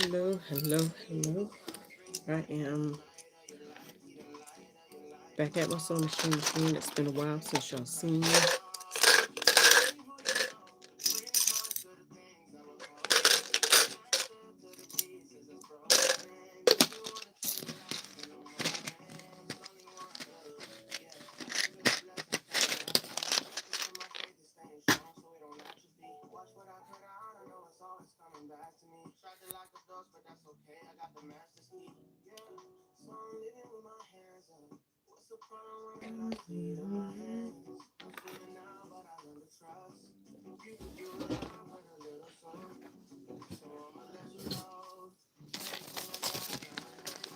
Hello, hello, hello. I am back at my sewing machine. It's been a while since y'all seen me.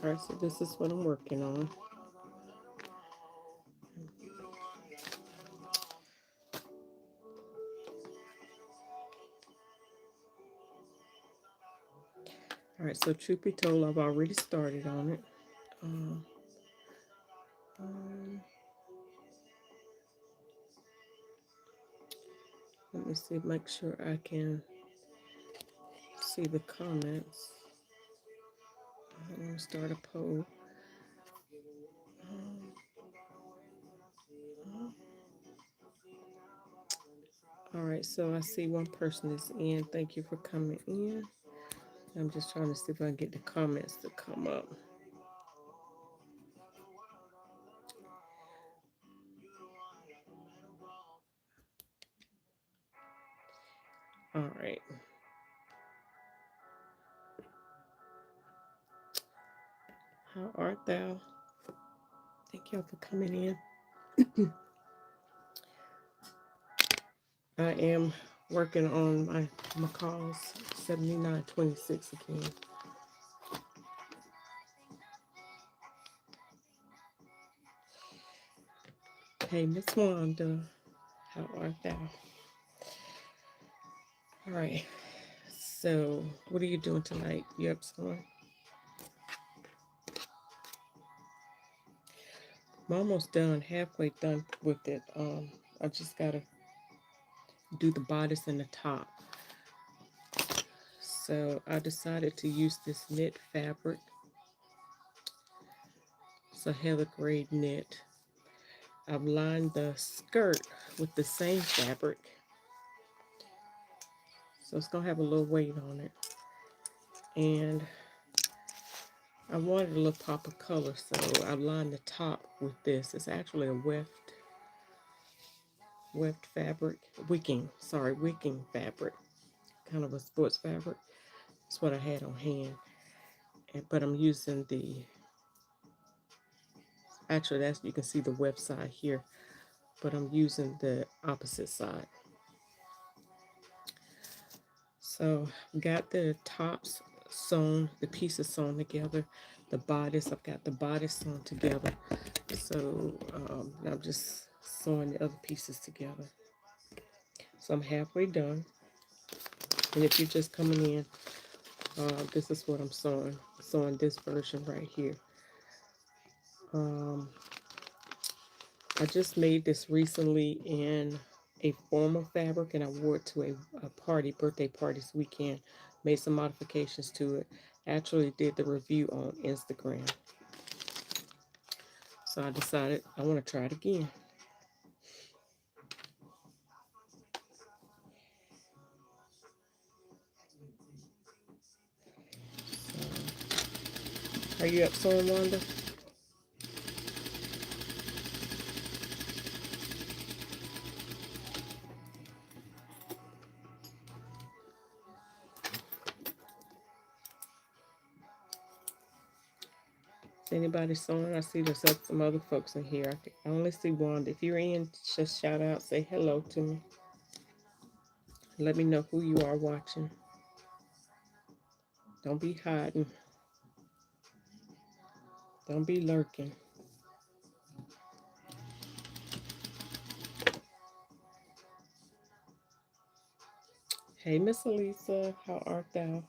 Alright, so this is what I'm working on. Alright, so truth be told, I've already started on it. Um, um, Let me see, make sure I can see the comments. I'm going to start a poll. Um, all right, so I see one person is in. Thank you for coming in. I'm just trying to see if I can get the comments to come up. All right. How art thou? Thank y'all for coming in. I am working on my McCall's 7926 again. Hey, Miss Wanda, how art thou? All right. So, what are you doing tonight? You up sewing? I'm almost done, halfway done with it. I just gotta do the bodice and the top. So I decided to use this knit fabric. It's a heather grade knit. I've lined the skirt with the same fabric, so it's gonna have a little weight on it. And I wanted a little pop of color, so I lined the top with this. It's actually a weft fabric, wicking fabric, kind of a sports fabric. That's what I had on hand. But I'm using actually that's, you can see the website here, but I'm using the opposite side. So got the tops sewn, the pieces sewn together. The bodice, I've got the bodice sewn together. So I'm just sewing the other pieces together. So I'm halfway done. And if you're just coming in, this is what I'm sewing. Sewing this version right here. I just made this recently in a formal fabric, and I wore it to a party, birthday party this weekend. Made some modifications to it. Actually did the review on Instagram. So I decided I want to try it again. So, are you up sewing, Wanda? Is anybody sewing? I see there's some other folks in here. I only see Wanda. If you're in, just shout out, say hello to me. Let me know who you are watching. Don't be hiding. Don't be lurking. Hey, Miss Elisa, how art thou?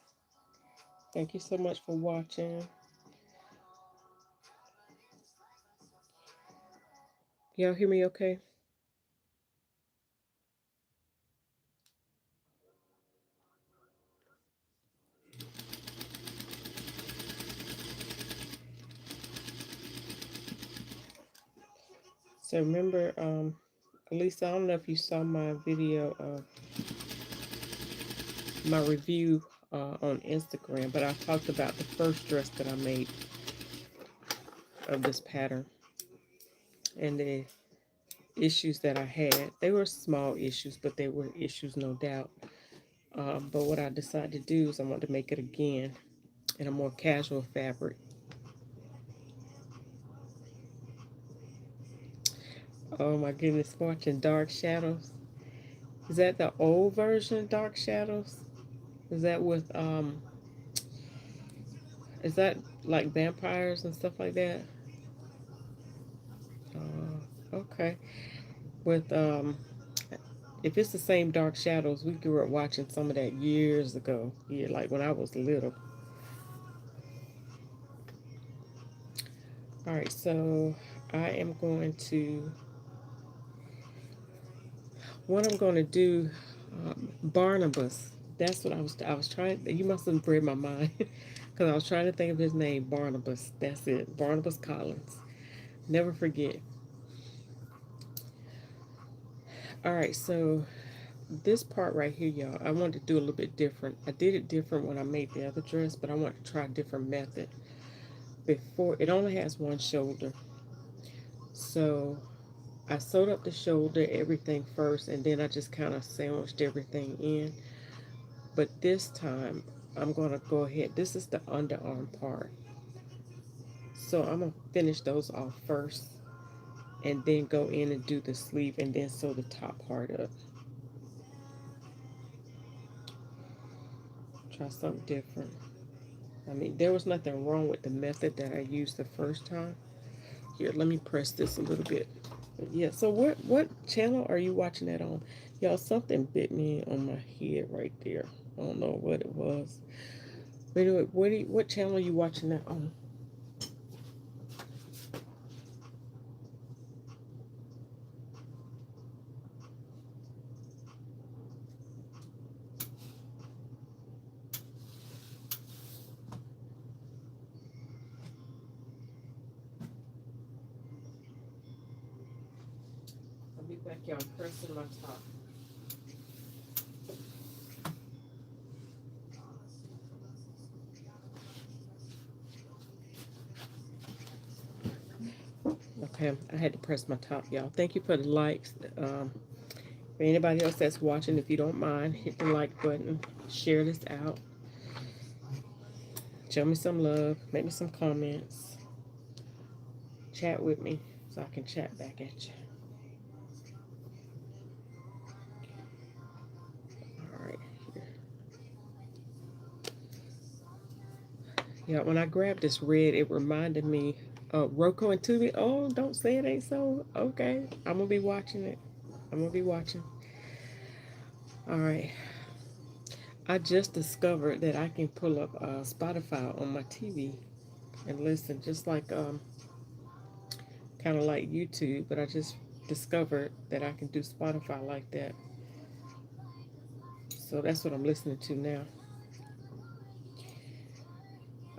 Thank you so much for watching. Y'all hear me okay? So remember, Lisa, I don't know if you saw my video of my review on Instagram, but I talked about the first dress that I made of this pattern and the issues that I had. They were small issues, but they were issues, no doubt. But what I decided to do is I want to make it again in a more casual fabric. Oh my goodness, watching Dark Shadows. Is that the old version of Dark Shadows? Is that with is that like vampires and stuff like that? Okay. With if it's the same Dark Shadows, we grew up watching some of that years ago. Yeah, like when I was little. All right, so I am going to what I'm going to do. Barnabas. That's what I was trying. You must have read my mind because I was trying to think of his name. Barnabas. That's it. Barnabas Collins. Never forget. All right, so this part right here, y'all, I wanted to do a little bit different. I did it different when I made the other dress, but I want to try a different method. Before, it only has one shoulder, so I sewed up the shoulder, everything first, and then I just kind of sandwiched everything in. But this time, I'm going to go ahead. This is the underarm part, so I'm going to finish those off first and then go in and do the sleeve and then sew the top part up. Try something different. I mean, there was nothing wrong with the method that I used the first time. Here, let me press this a little bit. But yeah, so what channel are you watching that on? Y'all, something bit me on my head right there. I don't know what it was. But anyway, what channel are you watching that on? I'll be back, y'all. I'm pressing my top. Okay, I had to press my top, y'all. Thank you for the likes. For anybody else that's watching, if you don't mind, hit the like button. Share this out. Show me some love. Make me some comments. Chat with me so I can chat back at you. All right. Yeah, when I grabbed this red, it reminded me of Rocco and Tubi. Oh, don't say it ain't so. Okay, I'm gonna be watching it. I'm gonna be watching. All right. I just discovered that I can pull up Spotify on my TV and listen, just like kind of like YouTube. But I just discovered that I can do Spotify like that. So that's what I'm listening to now.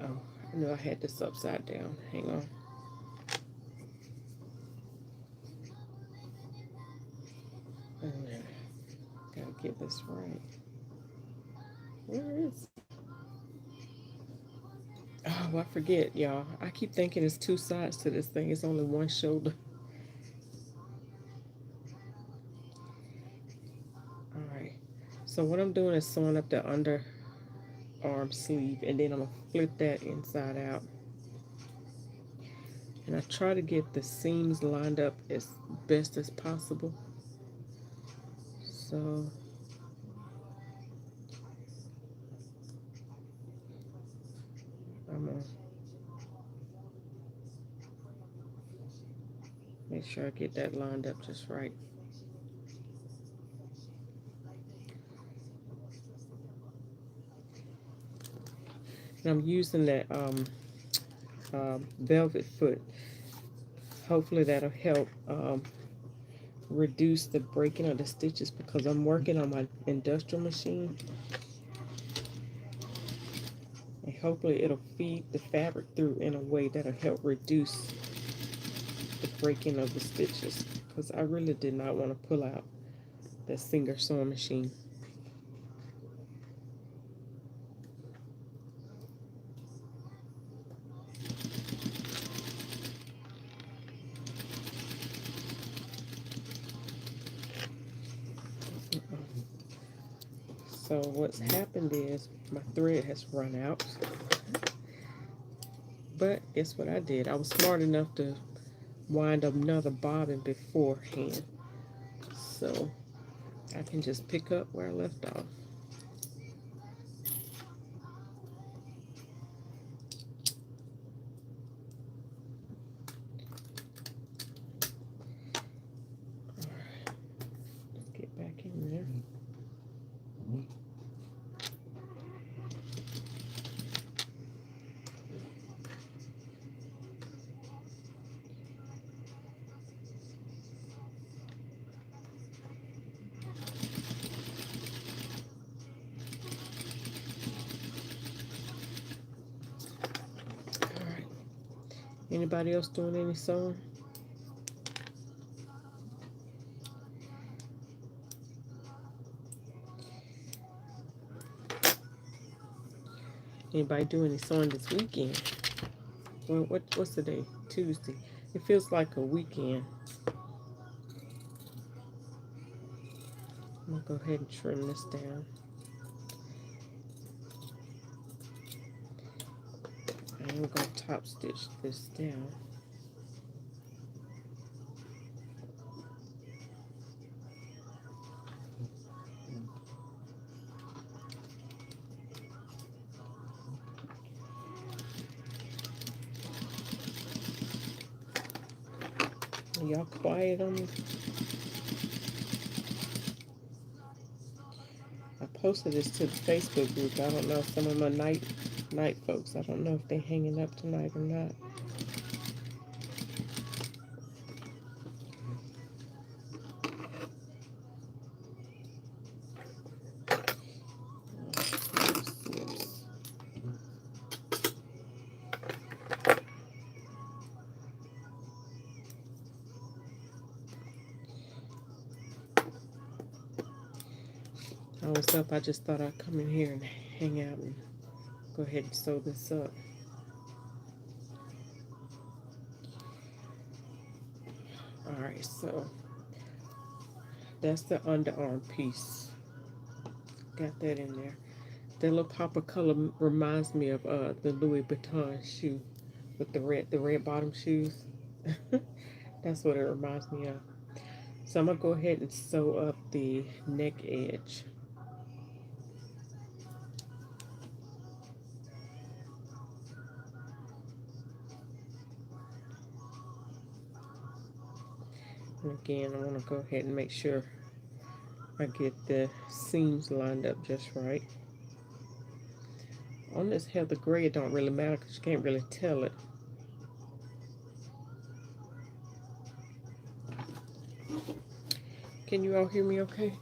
Oh, I knew I had this upside down. Hang on. Oh, yeah. Gotta get this right. Where is it? Oh, I forget, y'all. I keep thinking it's two sides to this thing. It's only one shoulder. All right. So what I'm doing is sewing up the underarm sleeve, and then I'm gonna flip that inside out. And I try to get the seams lined up as best as possible. So I'm gonna make sure I get that lined up just right. And I'm using that velvet foot. Hopefully that'll help reduce the breaking of the stitches because I'm working on my industrial machine. And hopefully it'll feed the fabric through in a way that'll help reduce the breaking of the stitches, because I really did not want to pull out that Singer sewing machine. So what's happened is my thread has run out. But guess what I did? I was smart enough to wind up another bobbin beforehand. So I can just pick up where I left off. Alright, let's get back in there. Alright. Anybody else doing any sewing? Anybody doing any sewing this weekend? Well, what's the day? Tuesday. It feels like a weekend. I'm gonna go ahead and trim this down. I am gonna top stitch this down. Y'all quiet on me? I posted this to the Facebook group. I don't know if some of my night folks, I don't know if they hanging up tonight or not. I was up, I just thought I'd come in here and hang out and go ahead and sew this up. Alright, so that's the underarm piece. Got that in there. That little pop of color reminds me of the Louis Vuitton shoe with the red bottom shoes. That's what it reminds me of. So I'm gonna go ahead and sew up the neck edge. And again, I want to go ahead and make sure I get the seams lined up just right. On this heather gray, it don't really matter because you can't really tell it. Can you all hear me okay?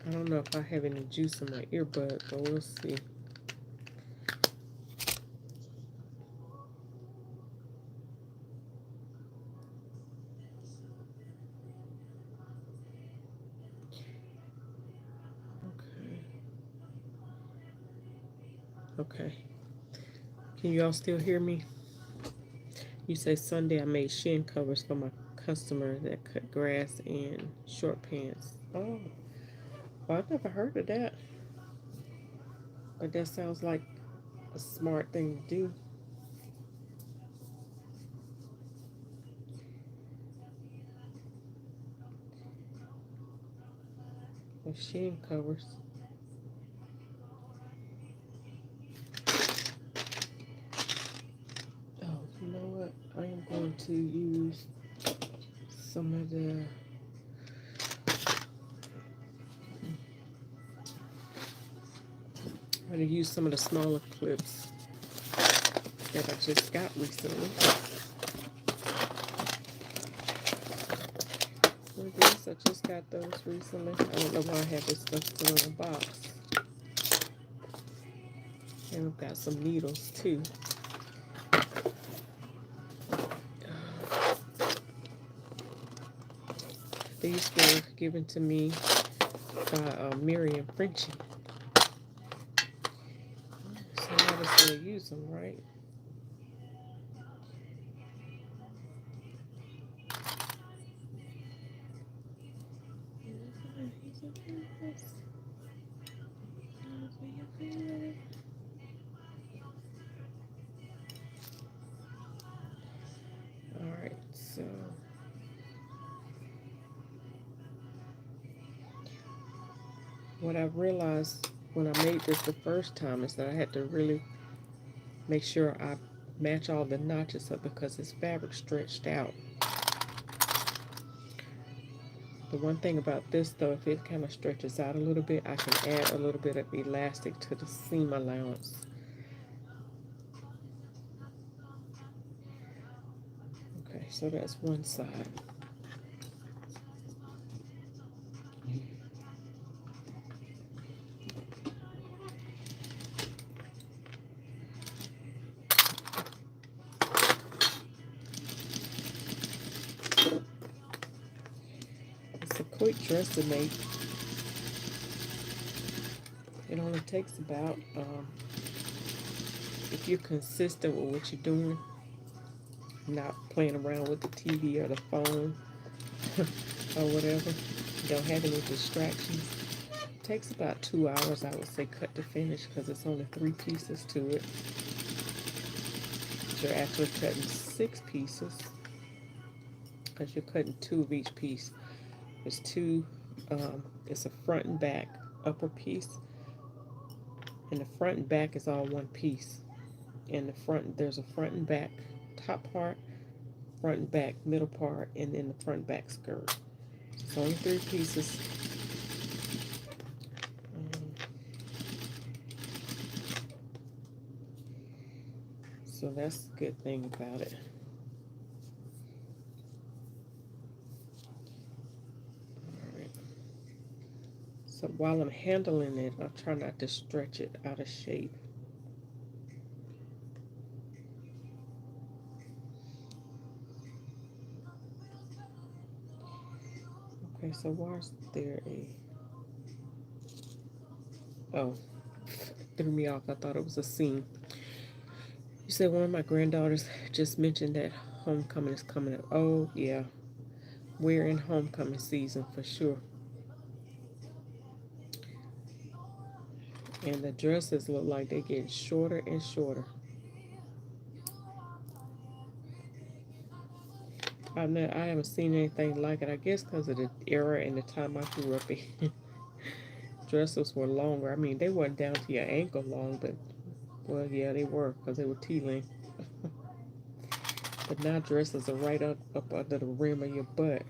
I don't know if I have any juice in my earbud, but we'll see. Okay. Can you all still hear me? You say Sunday I made shin covers for my customer that cut grass in short pants. Oh, well, I've never heard of that. But that sounds like a smart thing to do. With shin covers. Oh, you know what? I am going to use some of the I'm going to use some of the smaller clips that I just got recently. I just got those recently. I don't know why I have this stuff still in a box. And we've got some needles too. These were given to me by Miriam Frenchie. So I was going to use them, right? Alright, so what I realized when I made this the first time is that I had to really make sure I match all the notches up because this fabric stretched out. The one thing about this though, if it kind of stretches out a little bit, I can add a little bit of elastic to the seam allowance. Okay, so that's one side. It's a quick dress to make. It only takes about, if you're consistent with what you're doing, not playing around with the TV or the phone or whatever, don't have any distractions. It takes about 2 hours, I would say, cut to finish because it's only 3 pieces to it. You're actually cutting 6 pieces because you're cutting 2 of each piece. It's it's a front and back upper piece, and the front and back is all one piece. In the front, there's a front and back top part, front and back middle part, and then the front and back skirt. It's only 3 pieces. So that's the good thing about it. Alright. So while I'm handling it, I'll try not to stretch it out of shape. Okay, so why is there a... Oh, threw me off. I thought it was a seam. You said one of my granddaughters just mentioned that homecoming is coming up. Oh, yeah. We're in homecoming season for sure. And the dresses look like they're getting shorter and shorter. I haven't seen anything like it. I guess because of the era and the time I grew up in. Dresses were longer. I mean, they weren't down to your ankle long, but, well, yeah, they were because they were T-length. But now dresses are right up under the rim of your butt.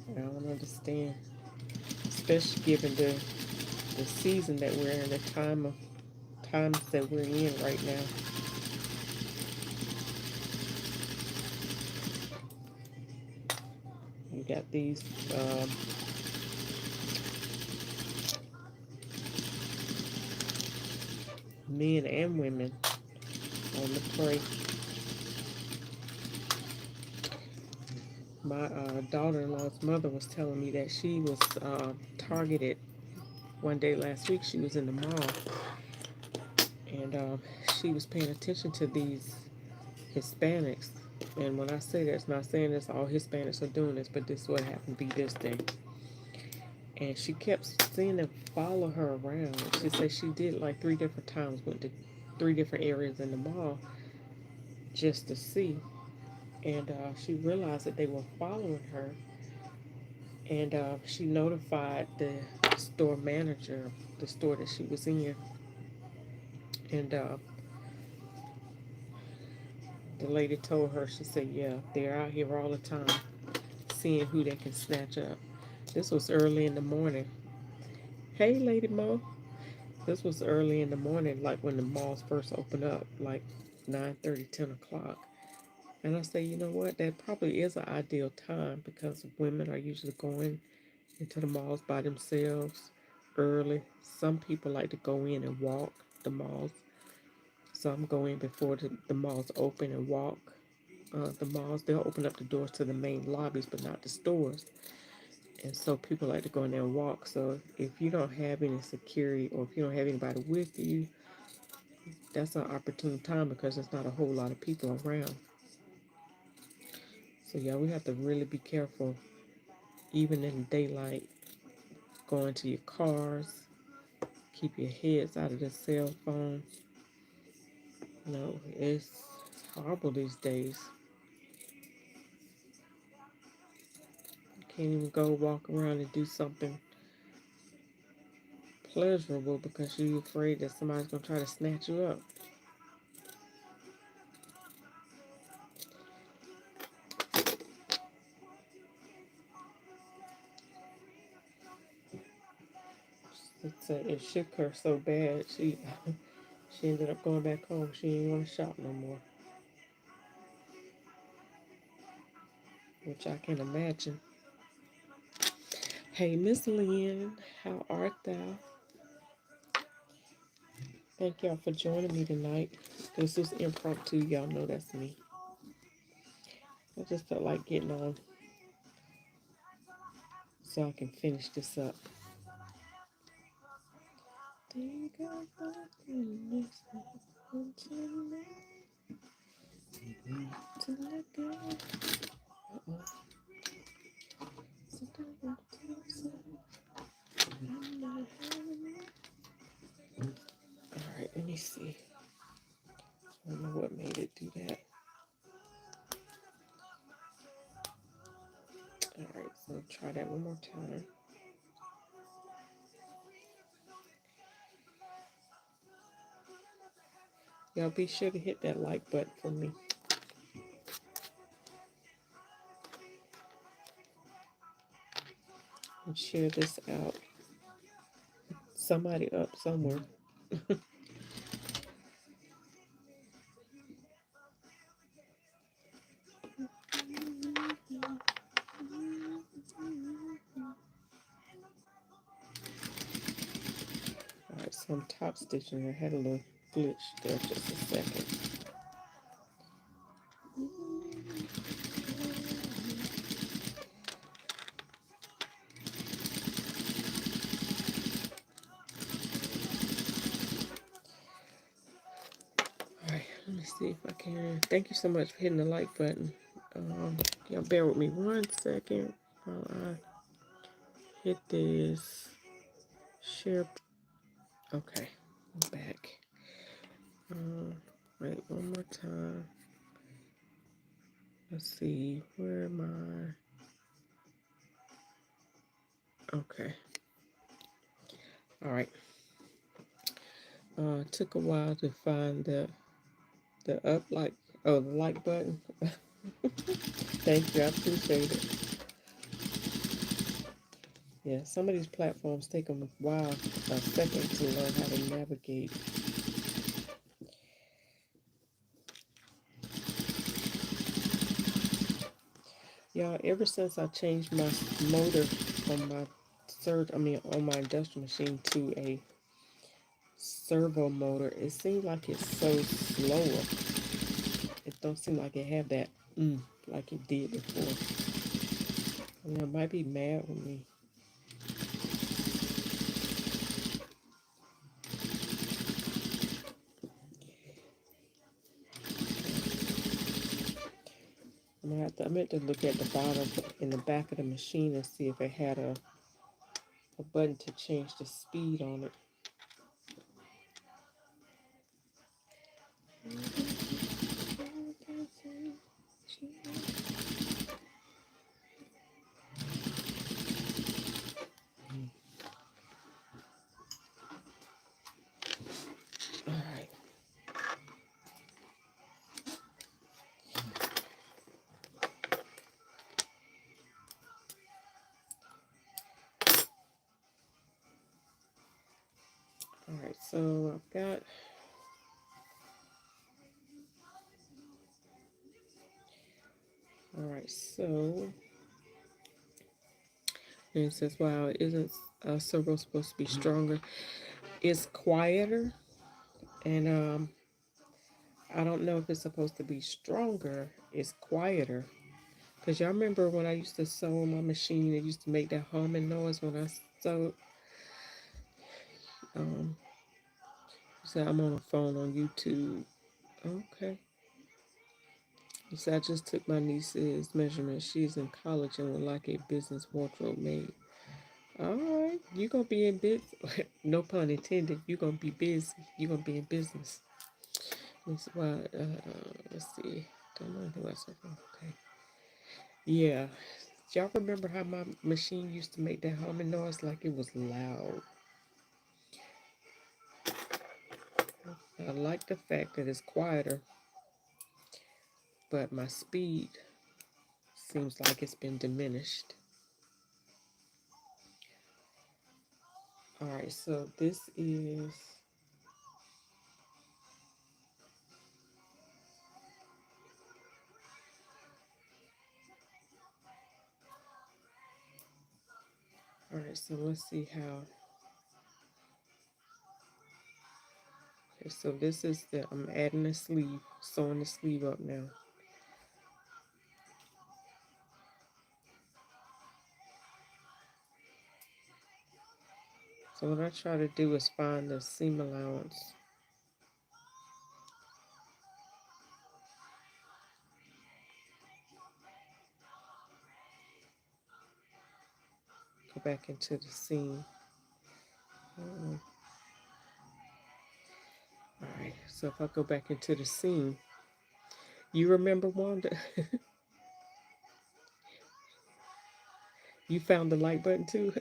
I don't understand. Especially given the season that we're in, the times that we're in right now. You got these men and women on the parade. My daughter-in-law's mother was telling me that she was targeted one day last week. She was in the mall, and she was paying attention to these Hispanics. And when I say that, it's not saying that all Hispanics are doing this, but this is what happened to be this day. And she kept seeing them follow her around. She said she did like 3 different times, went to 3 different areas in the mall just to see. And she realized that they were following her. And she notified the store manager of the store that she was in. And the lady told her, she said, yeah, they're out here all the time seeing who they can snatch up. This was early in the morning. Hey, Lady Mo. This was early in the morning, like when the malls first opened up, like 9:30, 10 o'clock. And I say, you know what? That probably is an ideal time because women are usually going into the malls by themselves early. Some people like to go in and walk the malls. Some go in before the malls open and walk the malls. They'll open up the doors to the main lobbies, but not the stores. And so people like to go in there and walk. So if you don't have any security or if you don't have anybody with you, that's an opportune time because there's not a whole lot of people around. So yeah, we have to really be careful, even in daylight, going to your cars. Keep your heads out of the cell phone. No, it's horrible these days. You can't even go walk around and do something pleasurable because you're afraid that somebody's gonna try to snatch you up. It shook her so bad she ended up going back home. She didn't want to shop no more, which I can imagine. Hey, Miss Lynn, how art thou? Thank y'all for joining me tonight. This was impromptu. Y'all know that's me. I just felt like getting on so I can finish this up. Think about this to let go. Alright, let me see. I don't know what made it do that. Alright, so try that one more time. Y'all be sure to hit that like button for me. And share this out. Somebody up somewhere. Alright, so I'm top stitching. I had a little glitch there just a second. Alright, let me see if I can. Thank you so much for hitting the like button. Y'all bear with me 1 second while I hit this share. Okay, I'm back. Wait, one more time. Let's see, where am I? Okay. All right. Took a while to find the up like the like button. Thank you, I appreciate it. Yeah, some of these platforms take them a while, a second to learn how to navigate. Y'all, ever since I changed my motor on my on my industrial machine to a servo motor, it seems like it's so slower. It don't seem like it have that like it did before. I mean, it might be mad with me. I meant to look at the bottom in the back of the machine and see if it had a button to change the speed on it. All right. All right, so I've got All right, so and it says, "Wow, isn't Servo supposed to be stronger? It's quieter, and I don't know if it's supposed to be stronger. It's quieter." Because y'all remember when I used to sew on my machine, it used to make that humming noise when I sewed. Um, so I'm on a phone on YouTube. Okay. He said, "I just took my niece's measurement. She's in college and would like a business wardrobe made." All right. You're going to be in business. No pun intended. You're going to be busy. You're going to be in business. Let's see. Don't know anything about something. Okay. Yeah. Y'all remember how my machine used to make that humming noise like it was loud? I like the fact that it's quieter, but my speed seems like it's been diminished. All right, so this is, all right, so let's see how, okay, so this is I'm adding a sleeve, sewing the sleeve up now. So what I try to do is find the seam allowance. Go back into the seam. All right, so if I go back into the seam, you remember, Wanda? You found the like button too?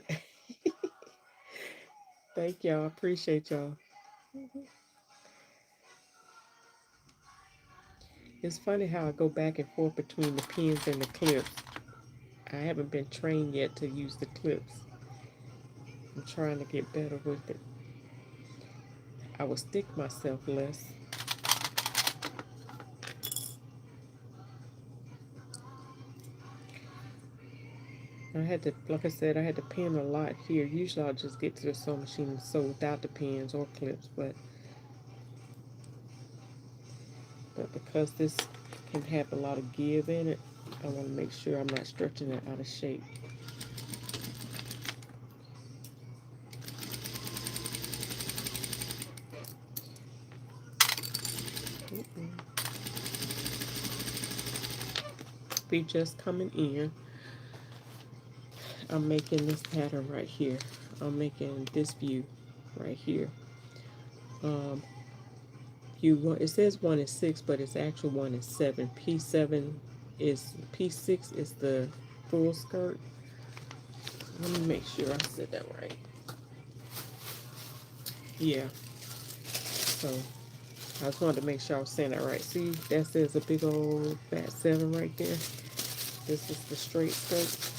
Thank y'all. Appreciate y'all. It's funny how I go back and forth between the pins and the clips. I haven't been trained yet to use the clips. I'm trying to get better with it. I will stick myself less. I had to, like I said, I had to pin a lot here. Usually I'll just get to the sewing machine and sew without the pins or clips, but because this can have a lot of give in it, I want to make sure I'm not stretching it out of shape. Be just coming in. I'm making this pattern right here. I'm making this view right here. Um, view one. It says 1 and 6, but it's actually 1 and 7. P6 is the full skirt. Let me make sure I said that right. Yeah. So I just wanted to make sure I was saying that right. See, that says a big old fat 7 right there. This is the straight skirt.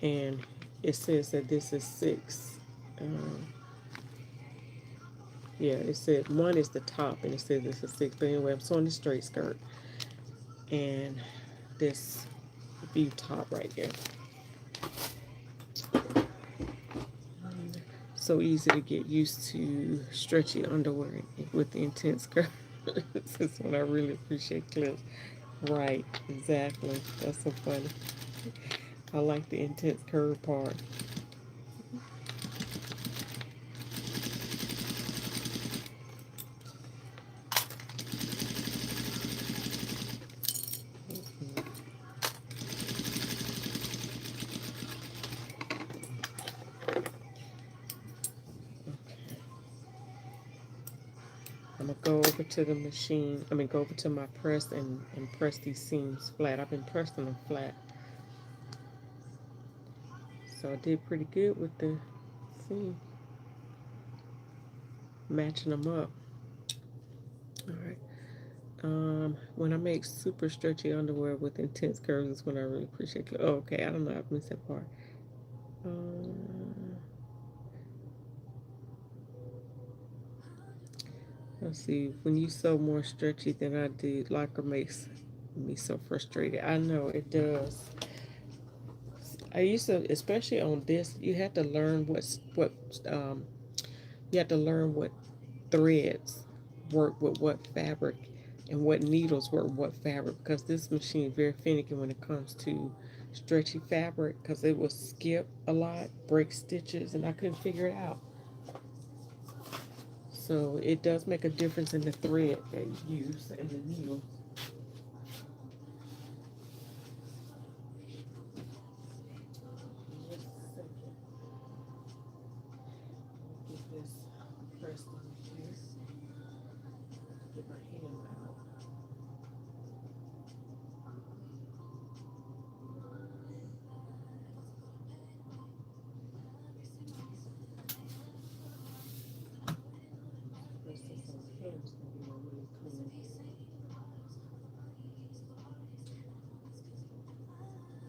And it says that this is 6. Yeah, it said 1 is the top, and it says this is 6. But anyway, I'm sewing the straight skirt and this view top right here. So easy to get used to stretchy underwear with the intense curve. This is when I really appreciate clips. Right, exactly. That's so funny. I like the intense curve part. I'm gonna go over to the machine. Go over to my press and press these seams flat. I've been pressing them flat. So I did pretty good with the seam, matching them up. All right. When I make super stretchy underwear with intense curves is when I really appreciate it. Oh, okay. I don't know. I've missed that part. Let's see. When you sew more stretchy than I do, Locker makes Me so frustrated. I know it does. I used to, especially on this, you have to learn um, you have to learn what threads work with what fabric and what needles work with what fabric, because this machine is very finicky when it comes to stretchy fabric, because it will skip a lot, break stitches, and I couldn't figure it out. So it does make a difference in the thread that you use and the needle. Just a second. Get this pressed on here. Get my hand out. Press this on the hand. It's gonna be a really clean.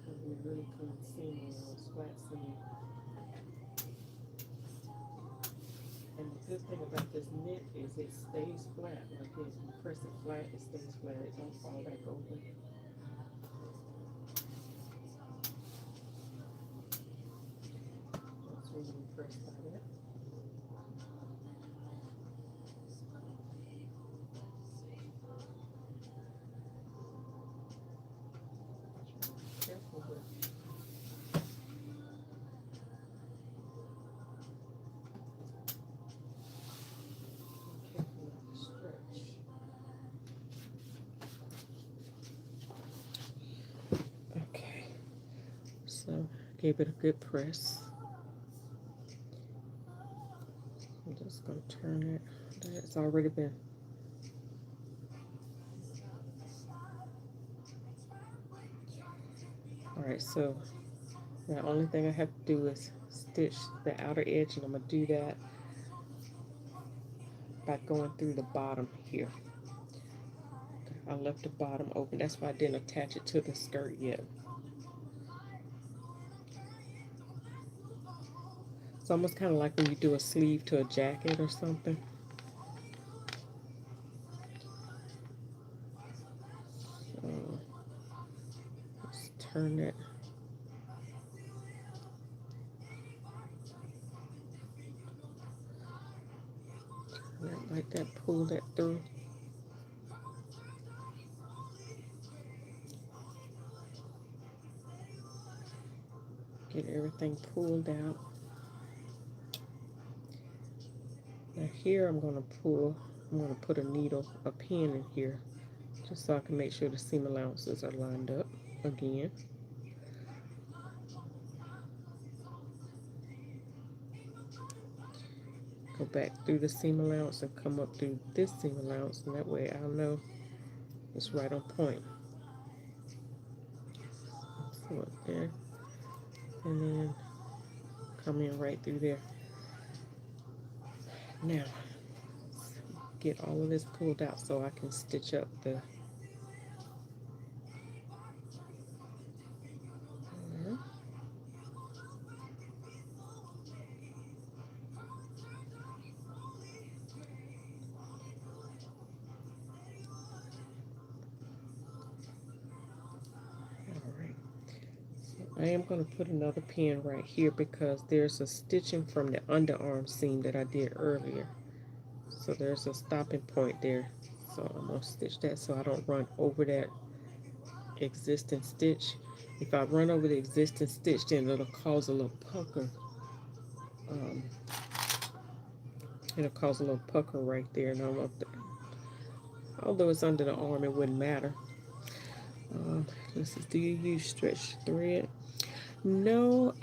It'll be a really clean seam around, flat seam. And the good thing about this knit is it stays flat like this. You press it flat, it stays flat. It don't fall back over. That's really impressed by that. Careful with careful not to stretch. Okay, so gave it a good press. I'm just gonna turn it. It's already been. All right, so the only thing I have to do is stitch the outer edge, and I'm gonna do that by going through the bottom here. I left the bottom open. That's why I didn't attach it to the skirt yet. It's almost kind of like when you do a sleeve to a jacket or something. So let's turn it. Turn it like that. Pull that through. Get everything pulled out. Now here I'm going to pull. I'm going to put a needle, a pin in here, just so I can make sure the seam allowances are lined up again. Go back through the seam allowance and come up through this seam allowance, and that way I'll know it's right on point. So up there, and then come in right through there. Now, get all of this pulled out so I can stitch up the I am going to put another pin right here because there's a stitching from the underarm seam that I did earlier. So there's a stopping point there. So I'm going to stitch that so I don't run over that existing stitch. If I run over the existing stitch, then it'll cause a little pucker. Um, it'll cause a little pucker right there. And I don't know if although it's under the arm, it wouldn't matter. This is, do you use stretch thread? No.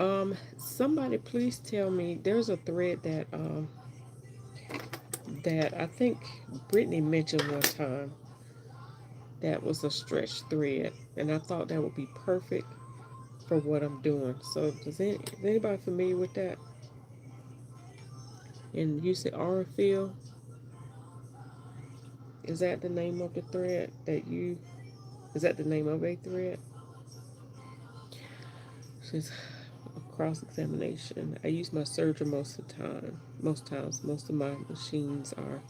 Somebody please tell me. There's a thread that I think Brittany mentioned one time that was a stretch thread, and I thought that would be perfect for what I'm doing. So is anybody familiar with that? And you said Aurifil, is that the name of the thread that you, is that the name of a thread? She's a cross-examination. I use my serger most of the time. Most times, most of my machines are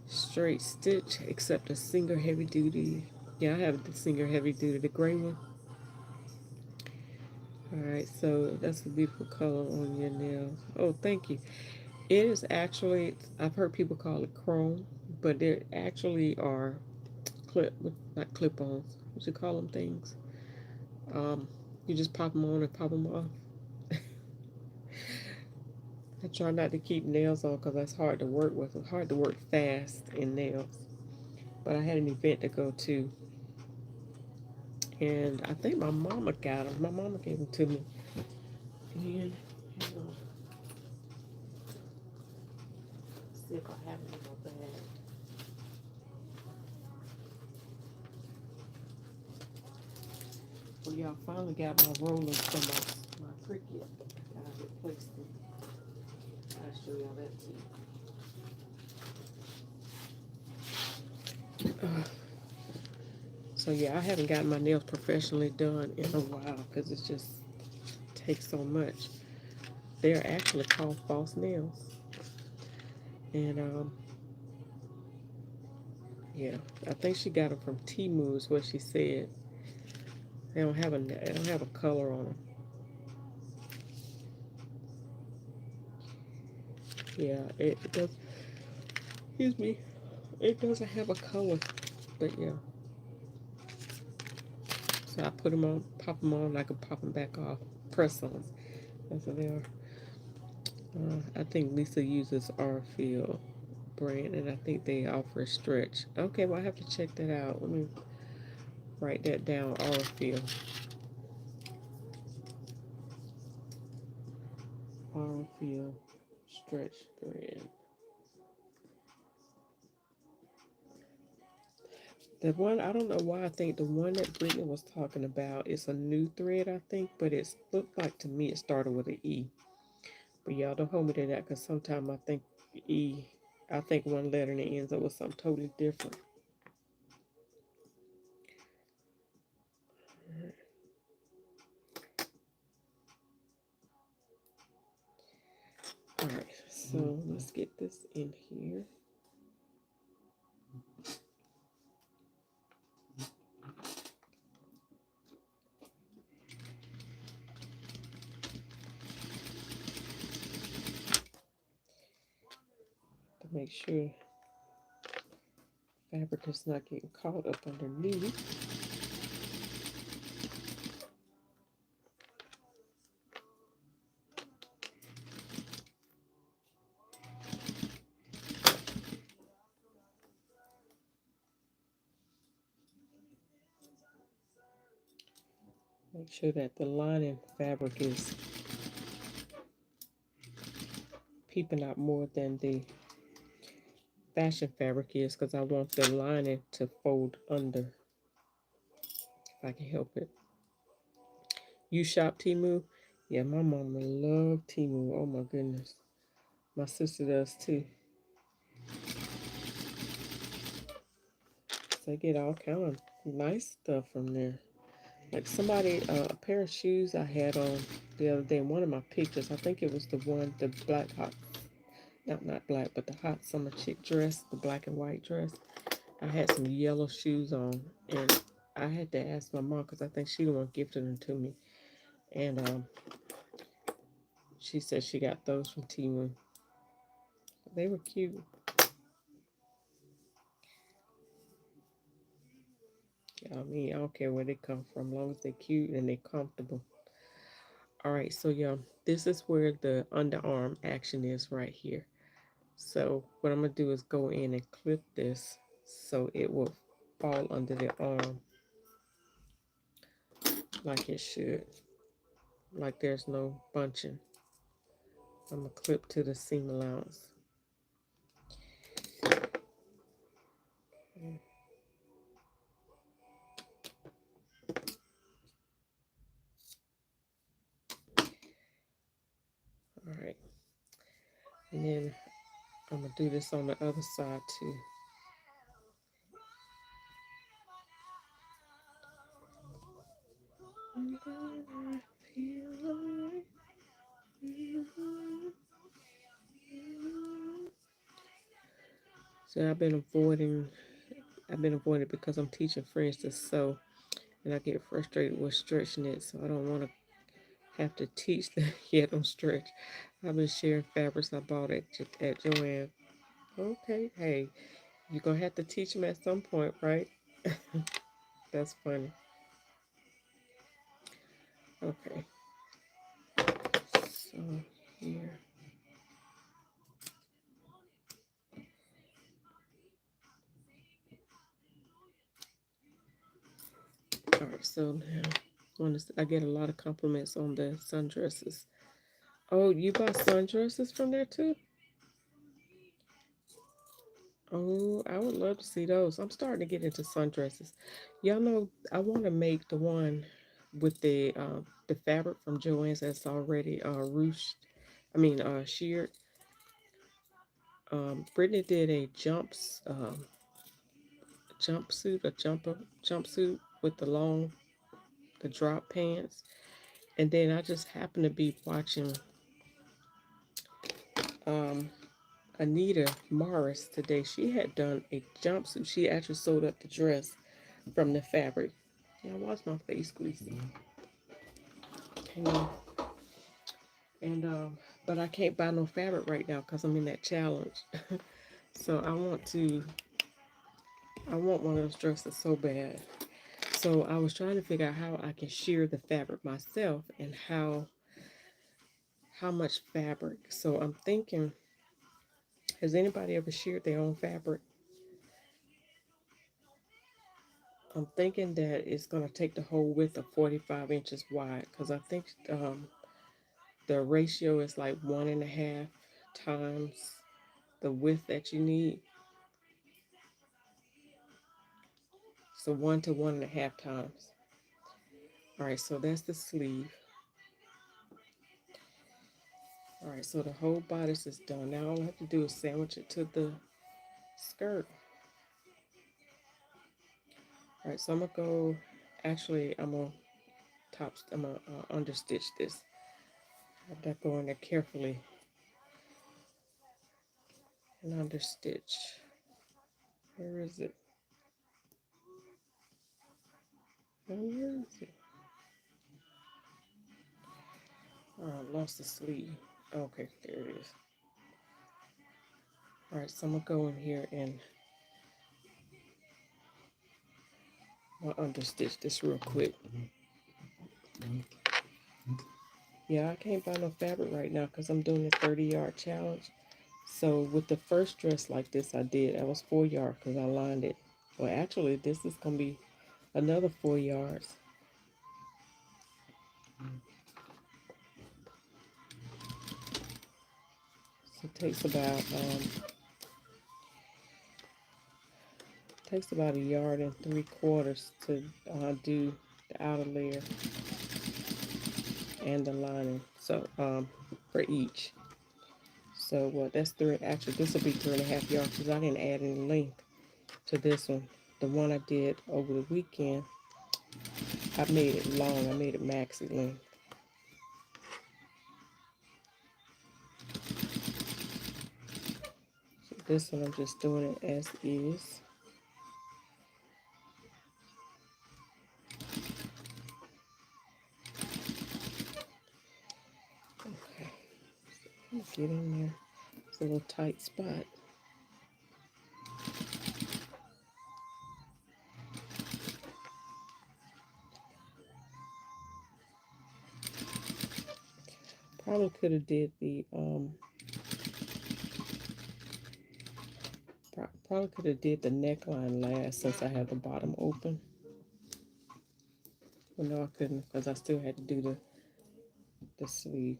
straight stitch except a single heavy duty Yeah, I have the Singer Heavy Duty, the gray one. All right, so that's a beautiful color on your nails. Oh, thank you. It is actually, I've heard people call it chrome, but they actually are not clip-ons. What you call them things? Um, you just pop them on and pop them off. I try not to keep nails on because that's hard to work with. It's hard to work fast in nails. But I had an event to go to, and I think my mama got them. My mama gave them to me. And see if I have them in my bag. Well, y'all finally got my rollers from my Cricut. I replaced them. I'll show y'all that too. So yeah, I haven't gotten my nails professionally done in a while because it just takes so much. They're actually called false nails, and yeah, I think she got them from Temu is what she said. They don't have a color on them. Yeah, it does. Excuse me. It doesn't have a color, but yeah. So I put them on, pop them on, I can pop them back off. Press ons. That's what they are. I think Lisa uses our field brand, and I think they offer a stretch. Okay, well I have to check that out. Let me write that down. Our field. Our field stretch brand. The one I don't know why I think the one that Brittany was talking about is a new thread, I think, but it's looked like to me it started with an E. But y'all don't hold me to that because sometimes I think E, I think one letter and it ends up with something totally different. All right, so let's get this in here. To make sure fabric is not getting caught up underneath. Make sure that the lining fabric is peeping out more than the fashion fabric is because I want the lining to fold under if I can help it. You shop Temu? Yeah, my mama love Temu. Oh my goodness. My sister does too. So I get all kind of nice stuff from there. Like somebody, a pair of shoes I had on the other day, one of my pictures, I think it was the one, the black hot, not black, but the hot summer chick dress, the black and white dress. I had some yellow shoes on, and I had to ask my mom because I think she the one gifted them to me. And she said she got those from Temu. They were cute. I mean, I don't care where they come from, as long as they're cute and they're comfortable. All right, so yeah, this is where the underarm action is right here. So what I'm gonna do is go in and clip this so it will fall under the arm like it should, like there's no bunching. I'm gonna clip to the seam allowance. All right, and then I'm gonna do this on the other side too. So I've been avoiding I've been avoiding it because I'm teaching friends to sew, and I get frustrated with stretching it, so I don't want to have to teach them yet on stretch. I've been sharing fabrics I bought at Joanne. Okay, hey, you're gonna have to teach them at some point, right? That's funny. Okay, so here. All right, so now I get a lot of compliments on the sundresses. Oh, you bought sundresses from there too? Oh, I would love to see those. I'm starting to get into sundresses. Y'all know I want to make the one with the fabric from Joann's that's already ruched. I mean sheared. Brittany did a jumpsuit, a jumpsuit with the drop pants, and then I just happened to be watching um Anita Morris today. She had done a jumpsuit. She actually sewed up the dress from the fabric. Yeah, watch my face squeezing. And, and but I can't buy no fabric right now because I'm in that challenge. So I want one of those dresses so bad. So I was trying to figure out how I can shear the fabric myself and how much fabric. So I'm thinking, has anybody ever sheared their own fabric? I'm thinking that it's going to take the whole width of 45 inches wide because I think the ratio is like 1.5 times the width that you need. So 1 to 1.5 times. All right, so that's the sleeve. All right, so the whole bodice is done. Now all I have to do is sandwich it to the skirt. All right, so I'm gonna go. Actually, I'm gonna understitch this. Have that go in there carefully and understitch. Where is it? Where is it? Oh, I lost the sleeve. Okay, there it is. All right, so I'm gonna go in here and I'll understitch this real quick. Yeah, I can't buy no fabric right now because I'm doing the 30-yard challenge. So with the first dress like this I was 4 yards because I lined it. Well, actually, this is gonna be another 4 yards. So it takes about 1.75 yards to do the outer layer and the lining. So for each. So that's three. Actually, this will be 3.5 yards because I didn't add any length to this one. The one I did over the weekend, I made it long. I made it maxi length. So this one I'm just doing it as is. Okay, get in there. It's a little tight spot. Probably could have did probably could have did the neckline last since I had the bottom open. But no, I couldn't because I still had to do the sleeve.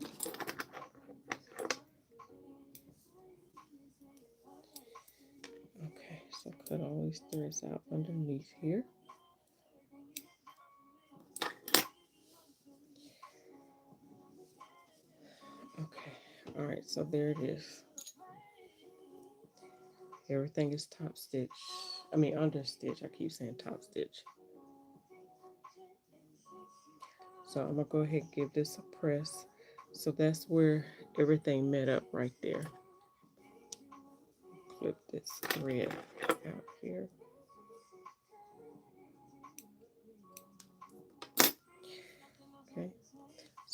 Okay, so cut all these threads out underneath here. Okay, all right, so there it is. Everything is top stitch. I mean under stitch. I keep saying top stitch. So I'm gonna go ahead and give this a press. So that's where everything met up right there. Flip this thread out here.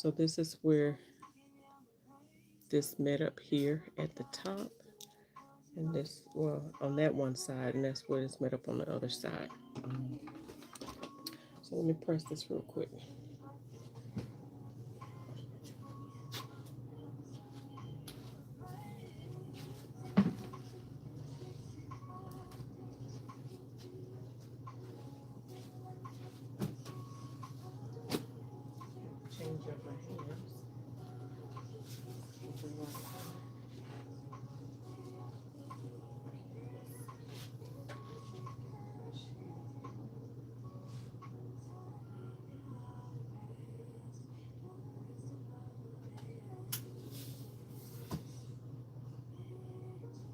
So this is where this met up here at the top, and this, well, on that one side, and that's where it's met up on the other side. Um, so let me press this real quick. Change up my hands.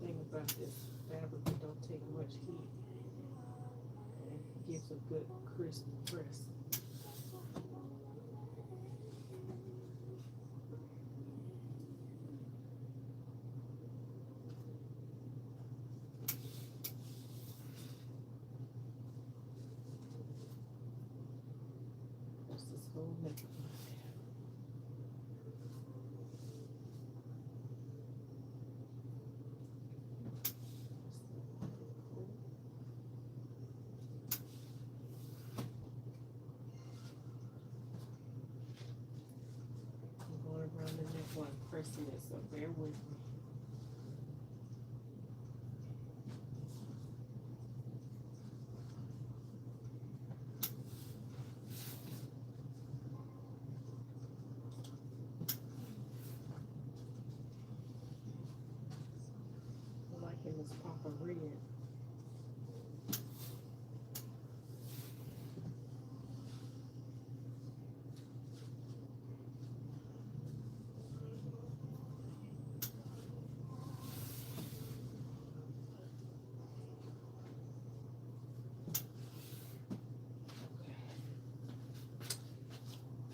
Thing about this fabric, it don't take much heat, and it gives a good crisp press. That's this whole neck of mine. I'm going around the neck while I'm pressing it, so bear with me. I'm liking this pop of red.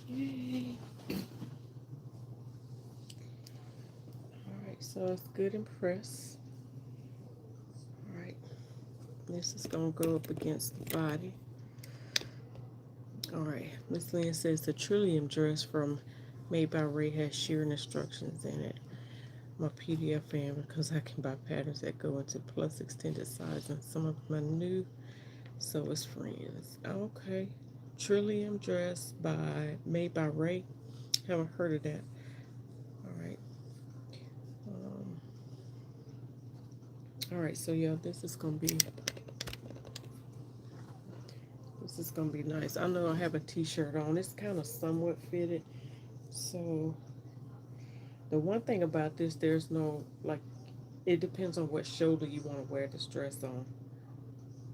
Yay. Alright, so it's good and pressed. Alright, this is going to go up against the body. Alright, Miss Lynn says the Trillium dress from Made by Ray has shearing instructions in it. I'm a PDF fan because I can buy patterns that go into plus extended size, and some of my new so it's friends. Okay. Trillium dress by Made by Ray. Haven't heard of that. Alright. Um, alright, so yeah, this is gonna be nice. I know I have a t-shirt on. It's kind of somewhat fitted. So the one thing about this, there's no like, it depends on what shoulder you want to wear this dress on.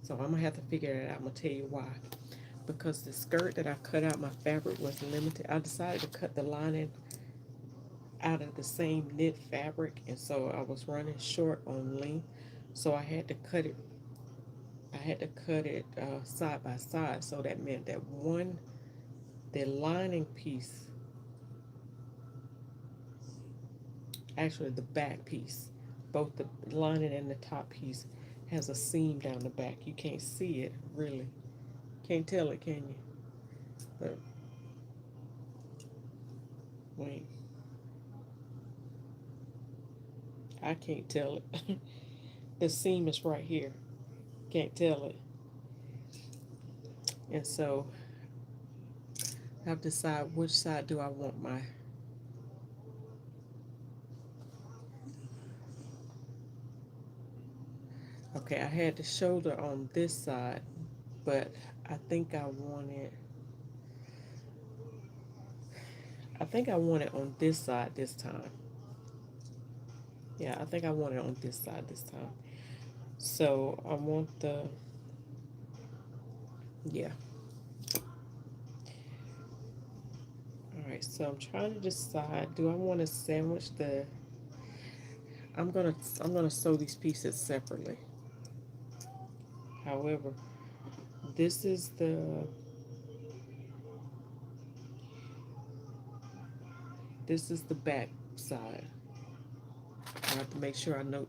So I'm gonna have to figure it out. I'm gonna tell you why. Because the skirt that I cut out, my fabric was limited. I decided to cut the lining out of the same knit fabric, and so I was running short on length. So I had to cut it. I had to cut it side by side. So that meant that the lining piece, actually the back piece, both the lining and the top piece, has a seam down the back. You can't see it really. Can't tell it, can you? But wait, I can't tell it. The seam is right here. Can't tell it. And so I have to decide which side do I want my. Okay, I had the shoulder on this side, but I think I want it. I think I want it on this side this time. Yeah, I think I want it on this side this time. So I want the. Yeah. All right. So I'm trying to decide. Do I want to sandwich the? I'm gonna sew these pieces separately. However, this is the back side. I have to make sure I know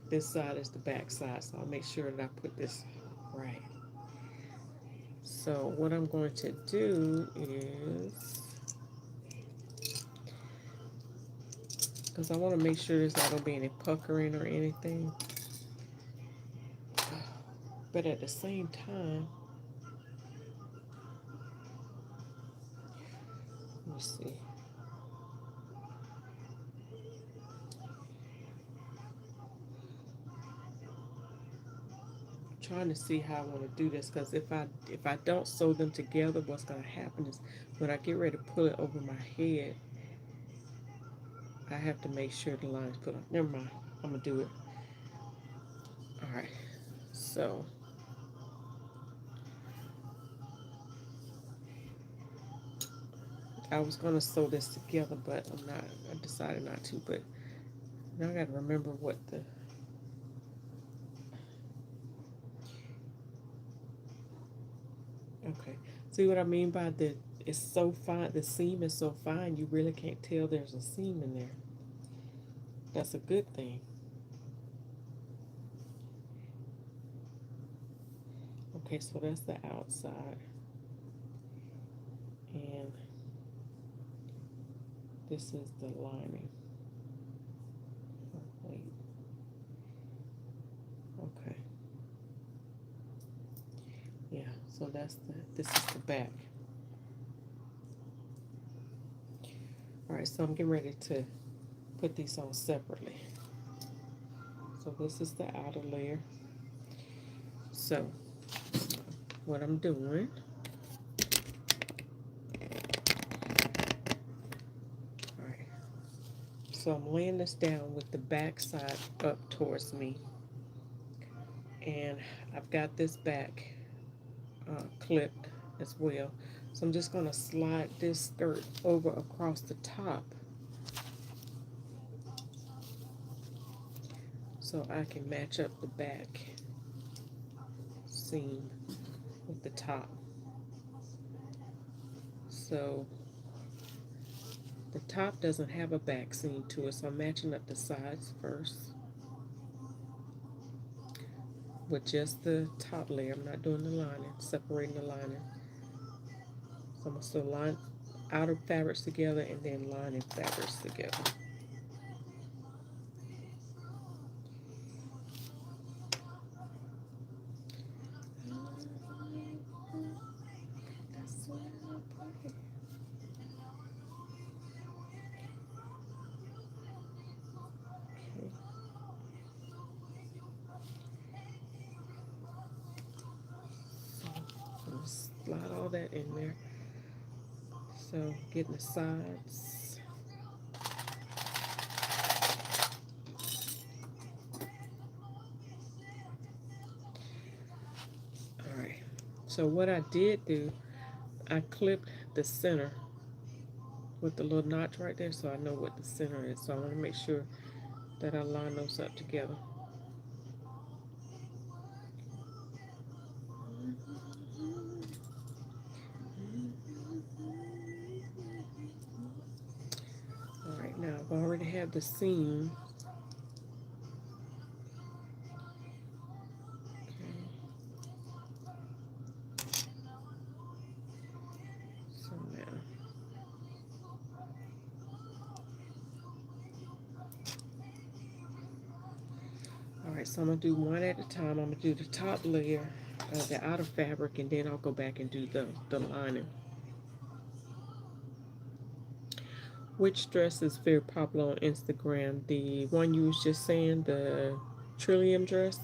this side is the back side, so I'll make sure that I put this right. So what I'm going to do is, because I want to make sure there's not going to be any puckering or anything, but at the same time, let me see. Trying to see how I want to do this, because if I don't sew them together, what's going to happen is when I get ready to pull it over my head, I have to make sure the line is put on. Never mind, I'm gonna do it. All right, so I was gonna sew this together, but I'm not. I decided not to. But now I got to remember what the. Okay, see what I mean by the. It's so fine. The seam is so fine, you really can't tell there's a seam in there. That's a good thing. Okay, so that's the outside, and this is the lining. Oh, wait. Okay. Yeah. So that's the. This is the back. All right. So I'm getting ready to put these on separately. So this is the outer layer. So what I'm doing, all right, so I'm laying this down with the back side up towards me, and I've got this back clipped as well. So I'm just going to slide this skirt over across the top so I can match up the back seam with the top. So the top doesn't have a back seam to it, so I'm matching up the sides first with just the top layer. I'm not doing the lining, separating the lining. So I'm going to sew line outer fabrics together and then lining fabrics together. Slide all that in there. So getting the sides. All right. So what I did do, I clipped the center with the little notch right there, so I know what the center is. So I want to make sure that I line those up together. All right, now I've already had the seam. So now, all right, so I'm gonna do one at a time. I'm gonna do the top layer, the outer fabric, and then I'll go back and do the lining. Which dress is very popular on Instagram? The one you was just saying, the Trillium dress?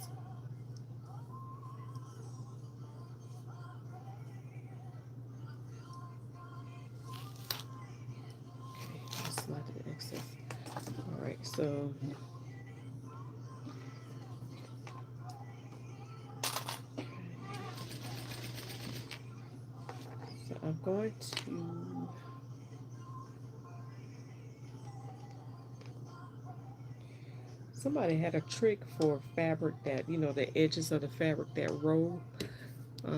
Okay, just slide the excess. All right, so I'm going to somebody had a trick for fabric that, you know, the edges of the fabric that roll.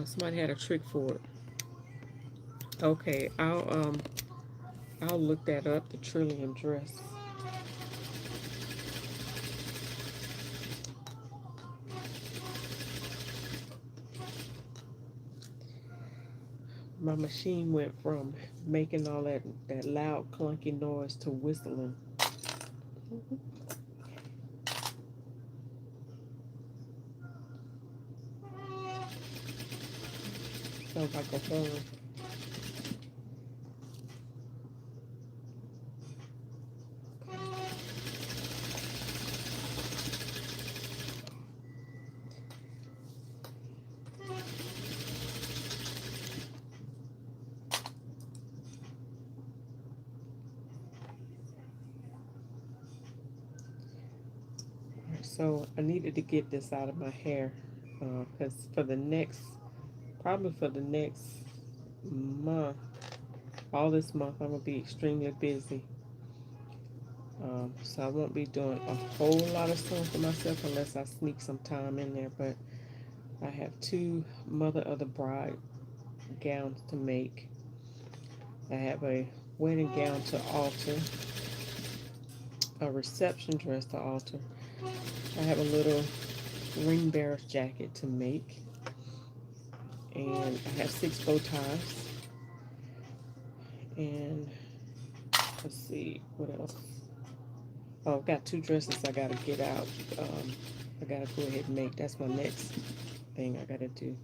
Somebody had a trick for it. Okay, I'll look that up, the Trillium dress. My machine went from making all that loud clunky noise to whistling. Sounds like a horn. So I needed to get this out of my hair because probably for the next month, all this month, I'm going to be extremely busy. So I won't be doing a whole lot of sewing for myself unless I sneak some time in there. But I have two Mother of the Bride gowns to make. I have a wedding gown to alter, a reception dress to alter. I have a little ring bearer's jacket to make, and I have 6 bow ties. And let's see what else. Oh, I've got 2 dresses I gotta get out. I gotta go ahead and make. That's my next thing I gotta do.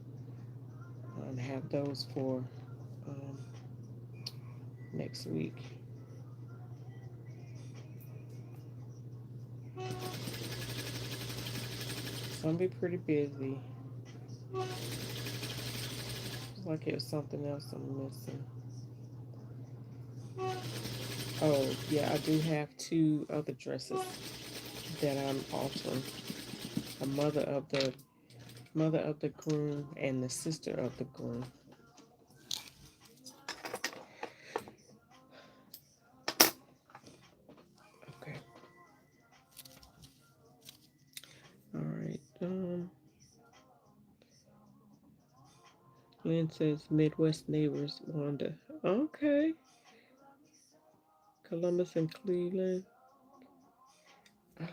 Have those for um, next week. So I'm gonna be pretty busy. It's like there's something else I'm missing. Oh yeah, I do have 2 other dresses that I'm altering. A mother of the groom and the sister of the groom. Okay. All right. Lynn says Midwest neighbors Wanda. Okay. Columbus and Cleveland. All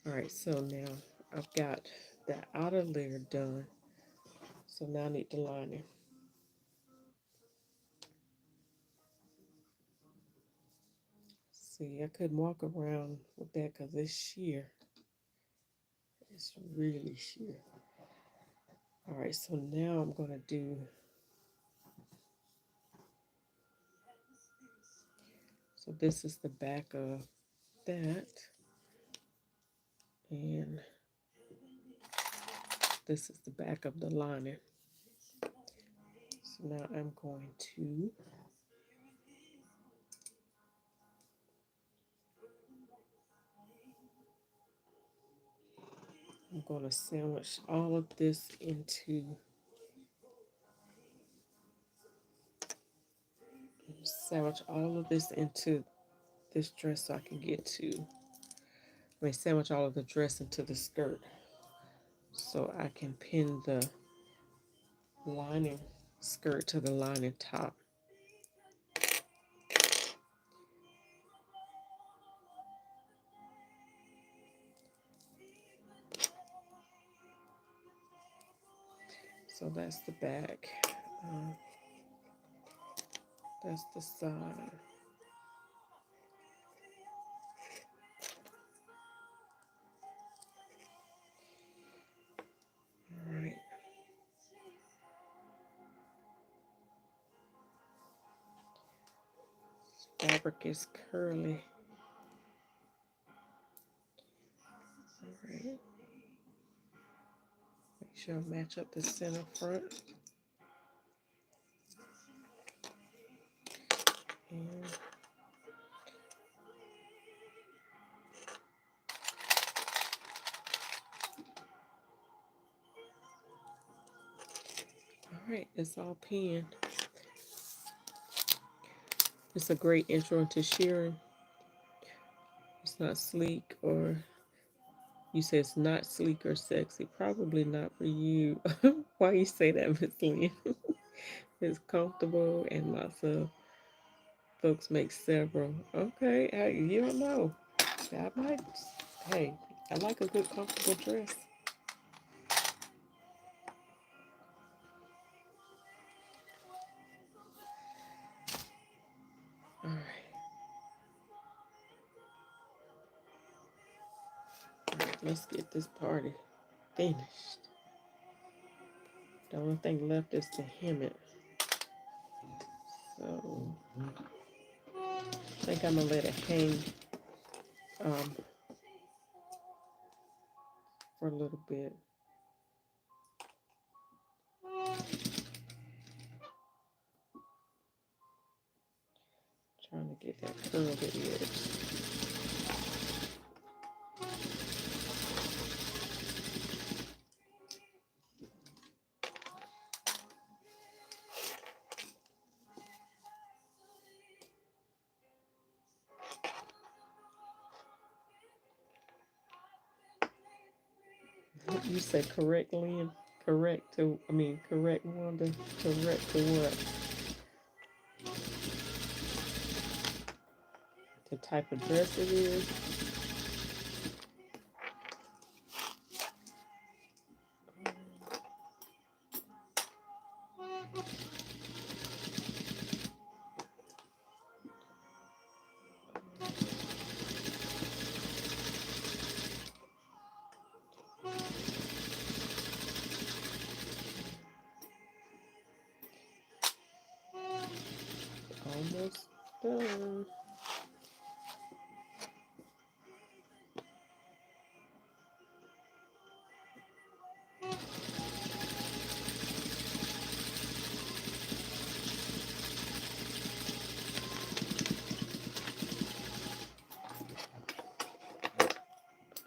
right. So now I've got the outer layer done. So now I need the lining. See, I couldn't walk around with that because it's sheer. It's really sheer. All right, so now I'm going to do, so this is the back of that. And this is the back of the lining. So now I'm going to sandwich all of this into this dress so I can sandwich all of the dress into the skirt so I can pin the lining skirt to the lining top. So that's the back. That's the side. All right. Fabric is curly. All right. Make sure I match up the center front. And all right, it's all pinned. It's a great intro into shearing. It's not sleek, or you say it's not sleek or sexy. Probably not for you. Why you say that, Miss Lynn? It's comfortable, and lots of folks make several. Okay, you don't know. I might. Hey, I like a good comfortable dress. Let's get this party finished. The only thing left is to hem it. So I think I'm gonna let it hang um, for a little bit. Trying to get that curved edge. You say correct, Lynn? Correct to, I mean, correct, Wanda? Correct to what? The type of dress it is? Almost done.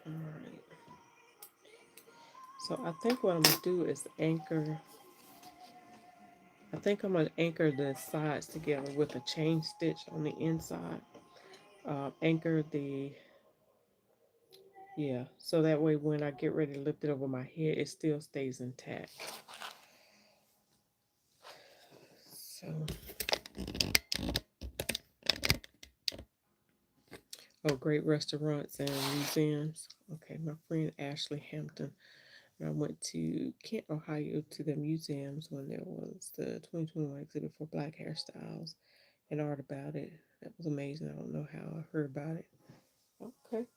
All right. So I think what I'm gonna do is anchor. I think I'm gonna anchor the sides together with a chain stitch on the inside. Anchor the, yeah, so that way when I get ready to lift it over my head, it still stays intact. So, oh, great restaurants and museums. Okay, my friend Ashley Hampton. I went to Kent, Ohio to the museums when there was the 2021 exhibit for Black hairstyles and art about it. That was amazing. I don't know how I heard about it. Okay.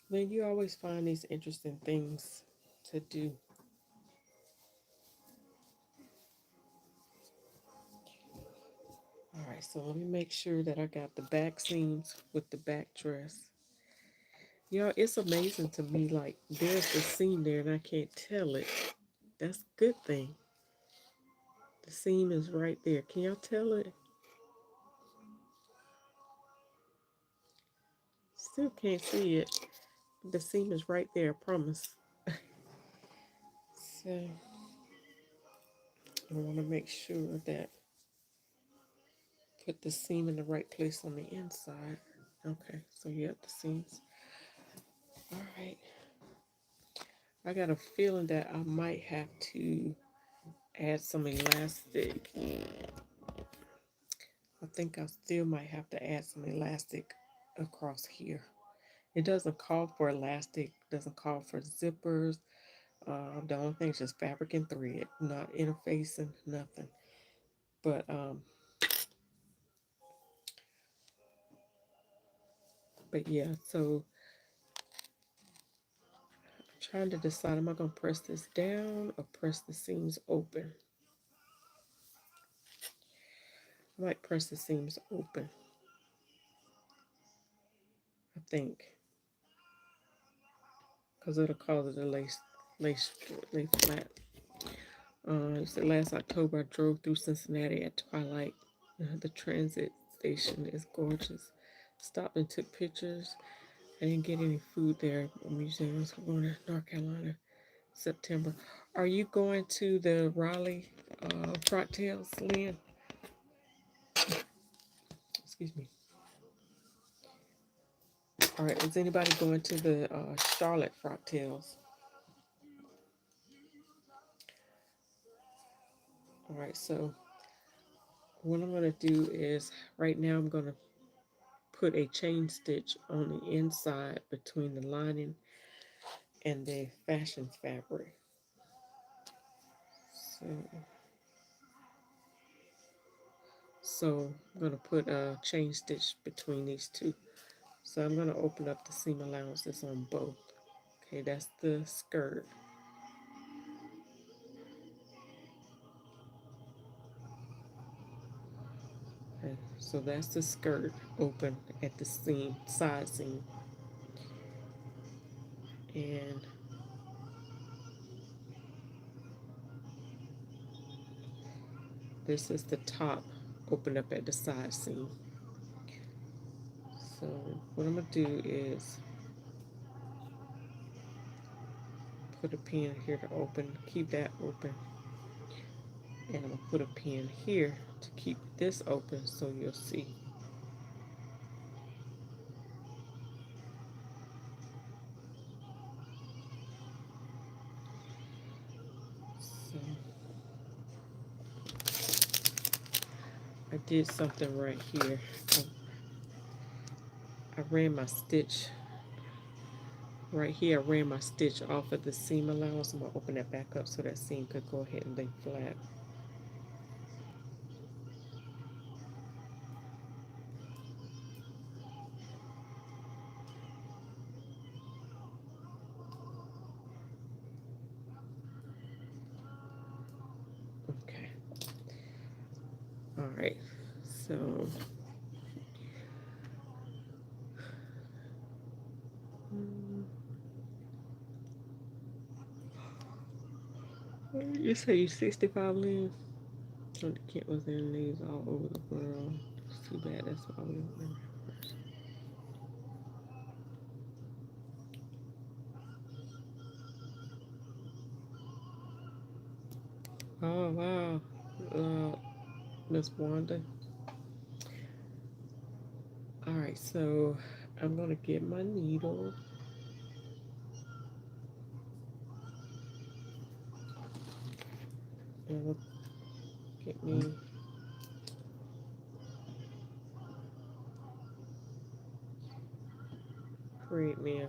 Then you always find these interesting things to do. All right, so let me make sure that I got the back seams with the back dress. You know, it's amazing to me, like, there's the seam there and I can't tell it. That's a good thing. The seam is right there. Can y'all tell it? Still can't see it. The seam is right there, I promise. So I want to make sure that put the seam in the right place on the inside. Okay, so you have the seams. All right. I got a feeling that I might have to add some elastic. I think I still might have to add some elastic across here. It doesn't call for elastic, doesn't call for zippers. The only thing is just fabric and thread, not interfacing, nothing. But but yeah, so I'm trying to decide, am I gonna press this down or press the seams open? I might press the seams open, I think, because it'll cause it to lay flat. It said last October I drove through Cincinnati at twilight. The transit station is gorgeous. Stopped and took pictures. I didn't get any food there. Museums. We're going to North Carolina, September. Are you going to the Raleigh Front Tails, Lynn? Excuse me. All right. Is anybody going to the Charlotte Front Tails? All right. So what I'm going to do is right now I'm going to put a chain stitch on the inside between the lining and the fashion fabric. So, so I'm going to put a chain stitch between these two. So I'm going to open up the seam allowances on both. Okay, that's the skirt. Okay, so that's the skirt open at the seam, side seam. And this is the top open up at the side seam. So what I'm gonna do is put a pin here to open, keep that open. And I'm gonna put a pin here to keep this open so you'll see. So I did something right here. I ran my stitch right here. I ran my stitch off of the seam allowance. I'm gonna open that back up so that seam could go ahead and lay flat. Okay. All right. So you say you 65, Lynn? The kid was in these all over the world. It's too bad. That's why we don't remember first. Oh wow, Miss Wanda. All right, so I'm gonna get my needle. And I'll get me create me a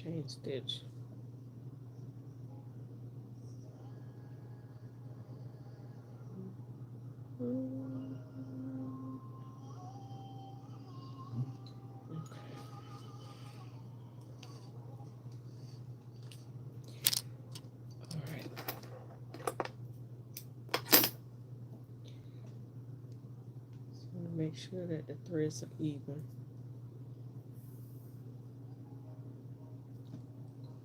chain stitch. All right. So make sure that the threads are even.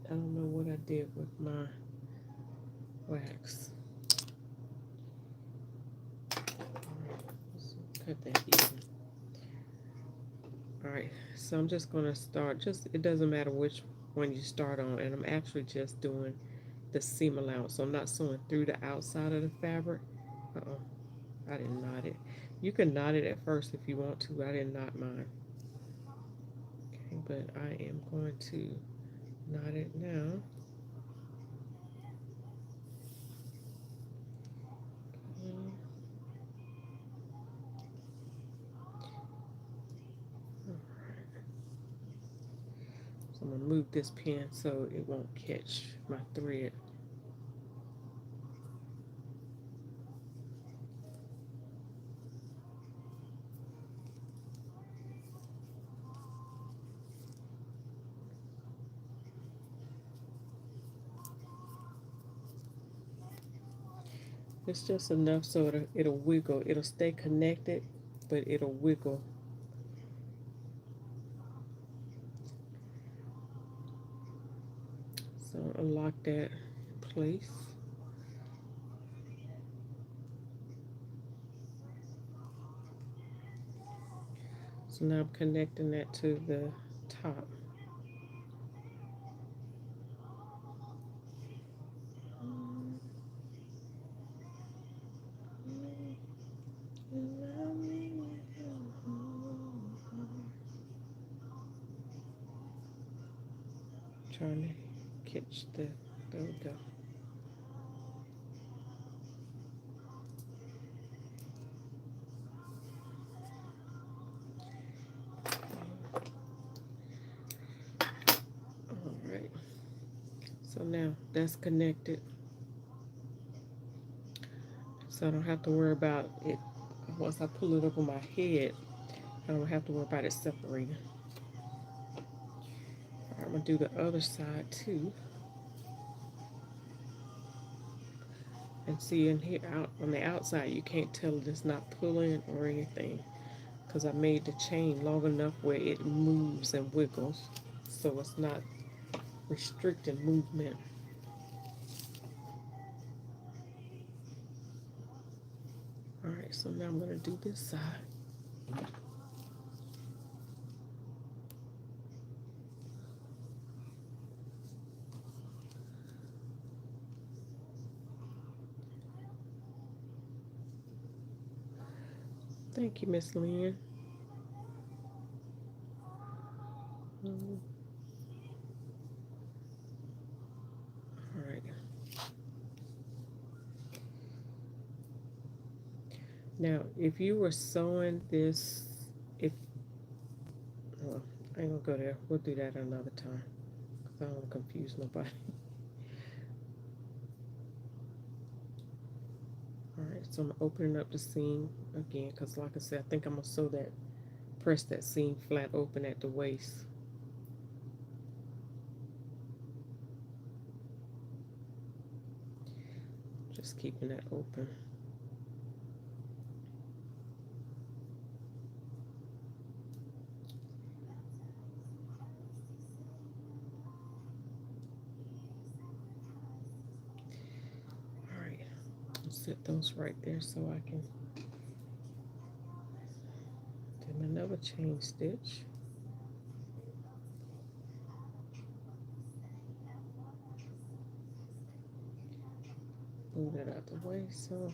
I don't know what I did with my wax. Let's cut that even. All right, so I'm just gonna start, it doesn't matter which one you start on, and I'm actually just doing the seam allowance. So I'm not sewing through the outside of the fabric. Uh-oh, I didn't knot it. You can knot it at first if you want to. I didn't knot mine. Okay, but I am going to knot it now. So I'm gonna move this pin so it won't catch my thread. It's just enough so it'll wiggle. It'll stay connected, but it'll wiggle. So I'll lock that in place. So now I'm connecting that to the top. Trying to catch there we go. All right. So now that's connected. So I don't have to worry about it. Once I pull it over my head, I don't have to worry about it separating. All right, I'm I'm gonna do the other side too. And see in here out on the outside you can't tell it's not pulling or anything because I made the chain long enough where it moves and wiggles so it's not restricting movement. Alright, so now I'm going to do this side. Thank you, Miss Lynn. Alright. Now, if you were sewing this, if well, I ain't gonna go there. We'll do that another time because I don't want to confuse nobody. Alright, so I'm opening up the seam again because, like I said, I think I'm gonna sew that, press that seam flat open at the waist. Just keeping that open. Set those right there so I can do another chain stitch. Move that out the way. So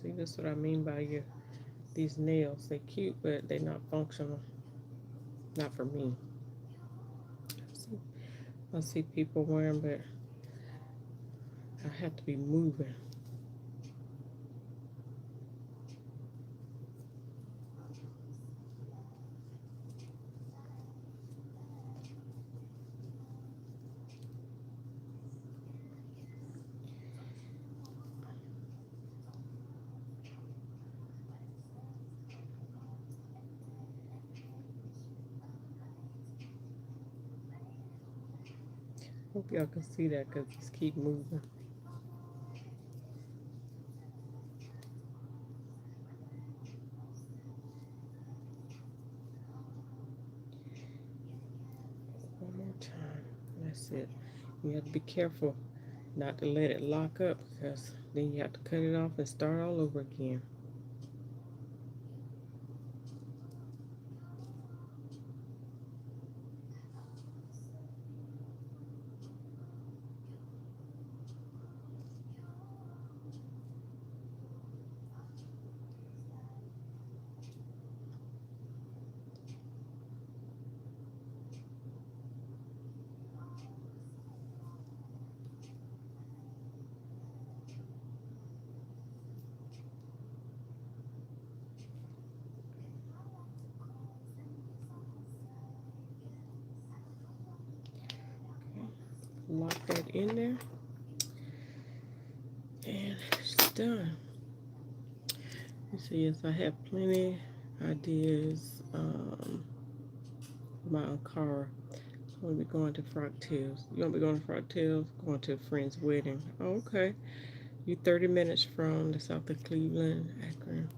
see, that's what I mean by these nails. They're cute, but they're not functional. Not for me. I see people wearing, but I have to be moving. Hope y'all can see that because just keep moving. One more time. That's it. You have to be careful not to let it lock up because then you have to cut it off and start all over again. Lock that in there and it's done. You see, yes, I have plenty ideas. My car. So we'll be going to Frog Tales. You want to be going to Frog Tales? Going to a friend's wedding. Oh, okay. You 30 minutes from the south of Cleveland, Akron.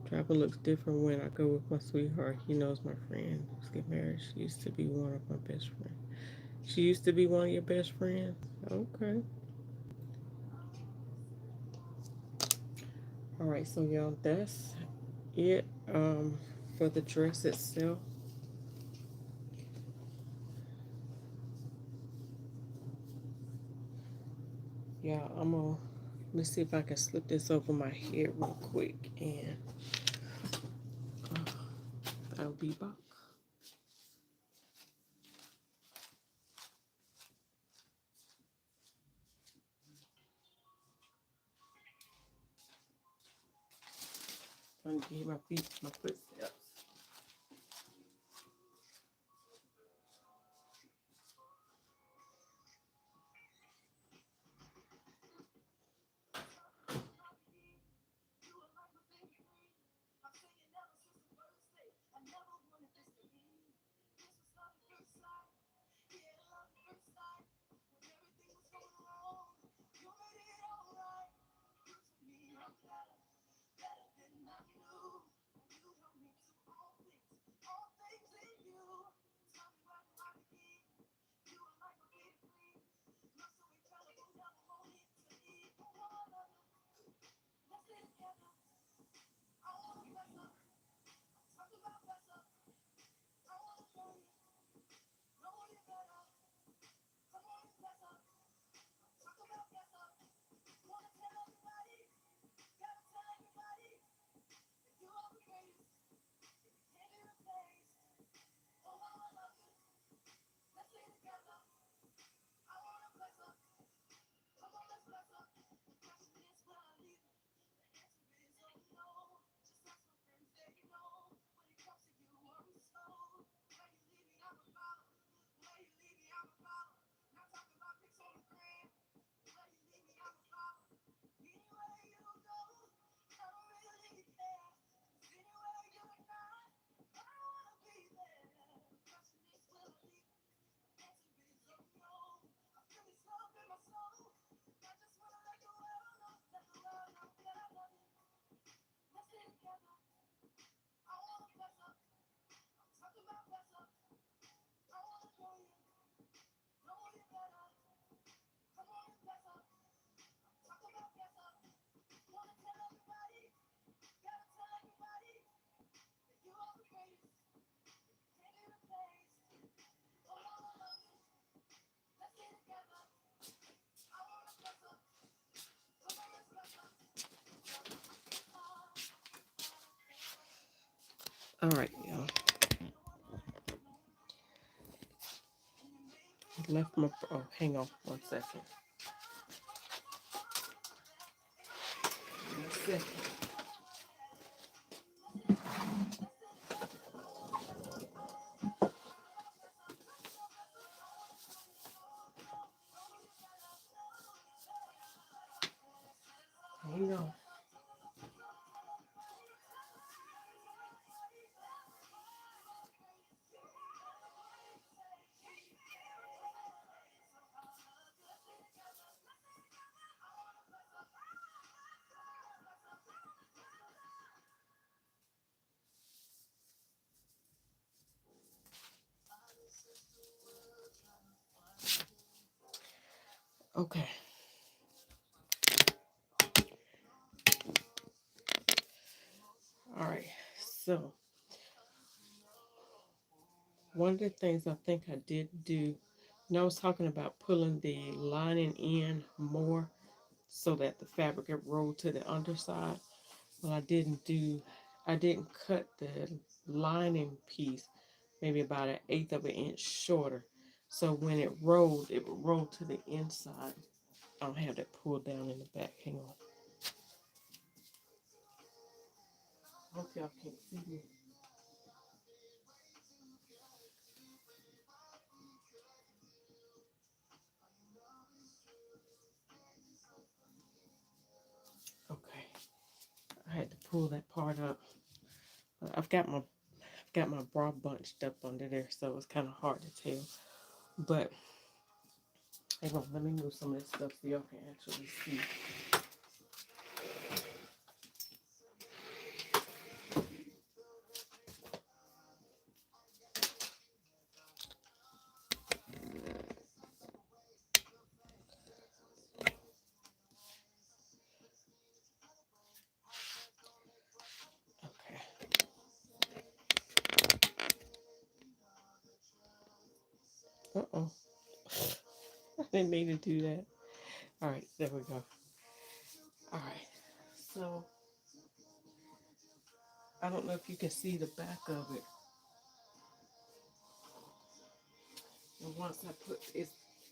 Travel looks different when I go with my sweetheart. He knows my friend. Let's get married. She used to be one of my best friends. She used to be one of your best friends? Okay. Alright, so y'all, that's it for the dress itself. Yeah, let's see if I can slip this over my head real quick and I'll be back. Trying to get my footsteps. All right, y'all. Left my. Oh, hang on 1 second. 1 second. Hang on. Okay. All right. So one of the things I think I did do, and I was talking about pulling the lining in more so that the fabric would roll to the underside. Well, I didn't cut the lining piece maybe about 1/8 of an inch shorter. So when it would roll to the inside. I don't have that pulled down in the back. Hang on. I hope y'all can't see me. Okay. I had to pull that part up. I've got my bra bunched up under there, so it's kind of hard to tell. But hang on, let me move some of this stuff so y'all can actually see. Okay. Uh-oh. I didn't mean to do that. All right, there we go. All right. So I don't know if you can see the back of it. And once I put it,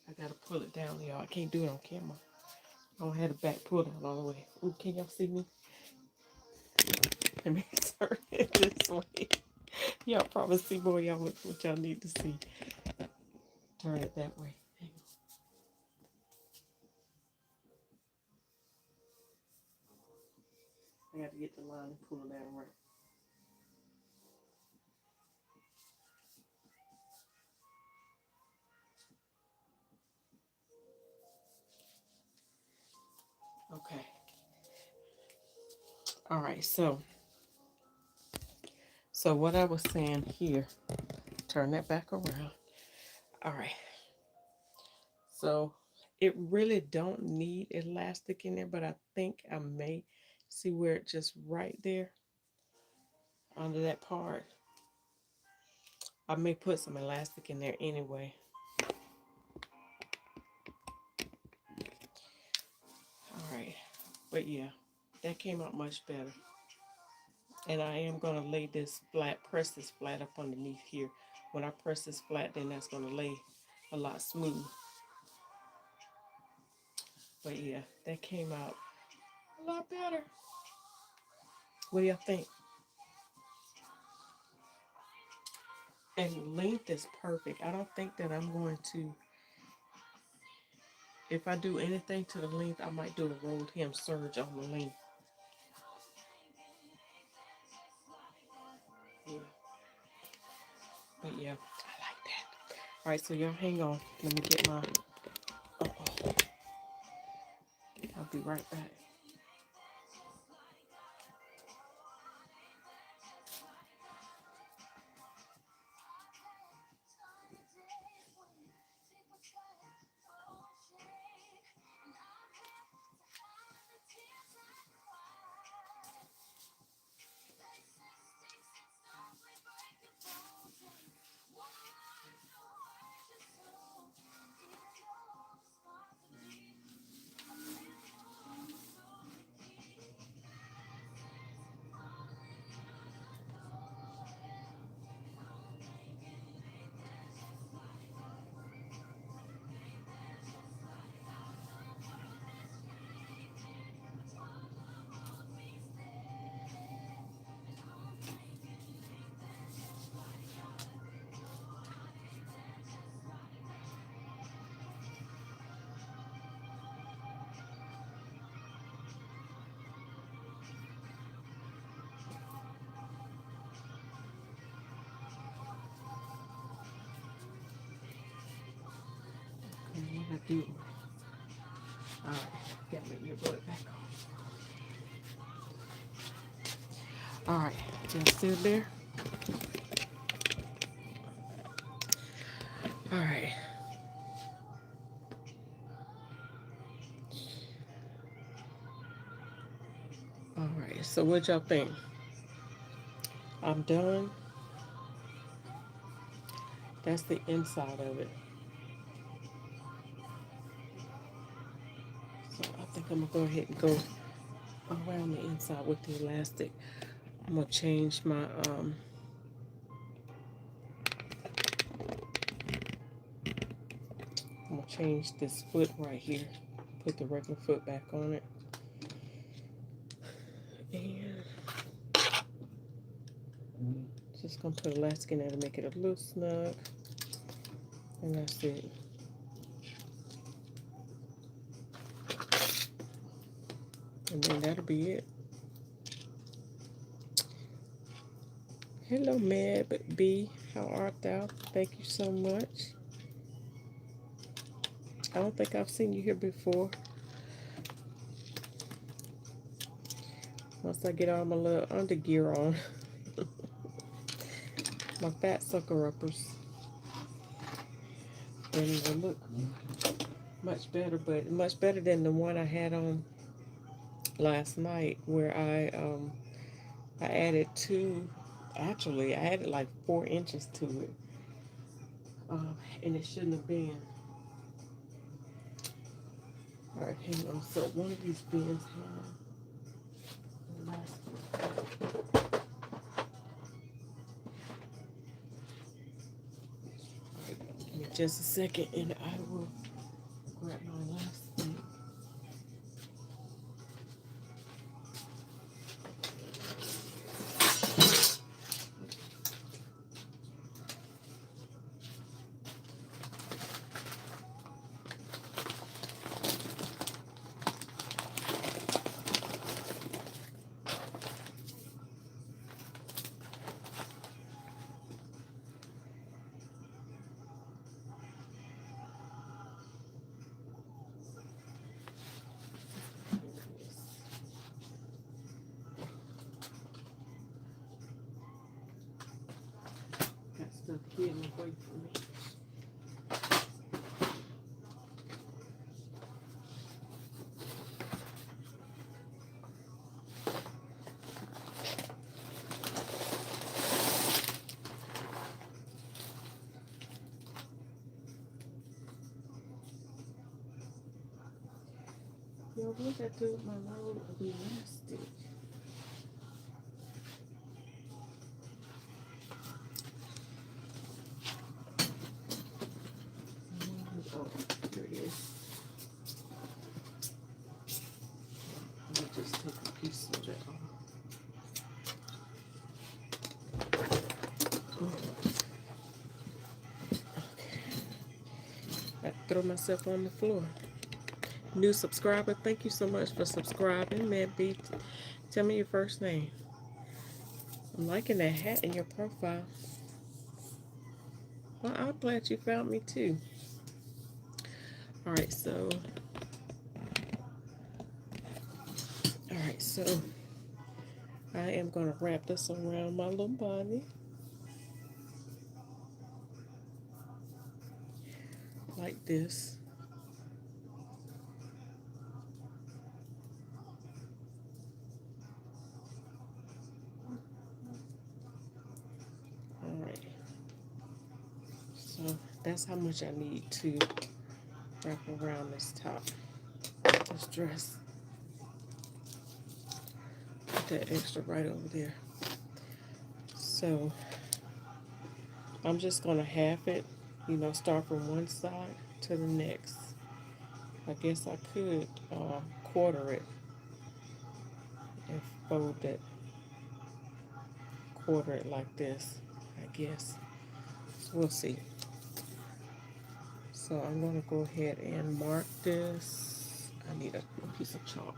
I gotta pull it down, y'all. I can't do it on camera. I don't have the back pulled down all the way. Ooh, can y'all see me? Let me turn it this way. Y'all probably see more y'all what y'all need to see. Turn it that way. Hang on. I got to get the line and pull it down right. Okay. All right. So what I was saying here. Turn that back around. All right. So it really don't need elastic in there, but I think I may see where it just right there under that part. I may put some elastic in there anyway. All right. But yeah, that came out much better. And I am going to lay this flat, press this flat up underneath here. When I press this flat, then that's going to lay a lot smooth. But yeah, that came out a lot better. What do y'all think? And length is perfect. I don't think that I'm going to, if I do anything to the length, I might do a rolled hem serge on the length. Yeah. But yeah, I like that. All right, so y'all hang on. Let me get my, uh-oh. I'll be right back. do. Alright, got my earbud back on. Alright, just still there? Alright. Alright, so what y'all think? I'm done. That's the inside of it. So I think I'm gonna go ahead and go around the inside with the elastic. I'm gonna change my I'm gonna change this foot right here. Put the regular foot back on it. And just gonna put elastic in there to make it a little snug. And that's it. And then that'll be it. Hello, Mad B. How art thou? Thank you so much. I don't think I've seen you here before. Once I get all my little undergear on. My fat sucker uppers. And they look much better, but much better than the one I had on last night, where I added I added like 4 inches to it. And it shouldn't have been. Alright, hang on. So one of these bins Alright, give me just a second and I will grab my last thing. Got stuff hidden away from me. Yo, what did I do with my roll of elastic? Oh, here it is. Let me just take a piece of it off. Okay. I throw myself on the floor. New subscriber, thank you so much for subscribing. Man, B, tell me your first name. I'm liking that hat in your profile. Well, I'm glad you found me too. Alright, so I am gonna wrap this around my little body. Like this. Alright. So that's how much I need to wrap around this top. This dress. Put that extra right over there. So I'm just gonna half it, start from one side to the next. I guess I could quarter it and fold it, quarter it like this, I guess. So we'll see. So I'm gonna go ahead and mark this. I need a piece of chalk.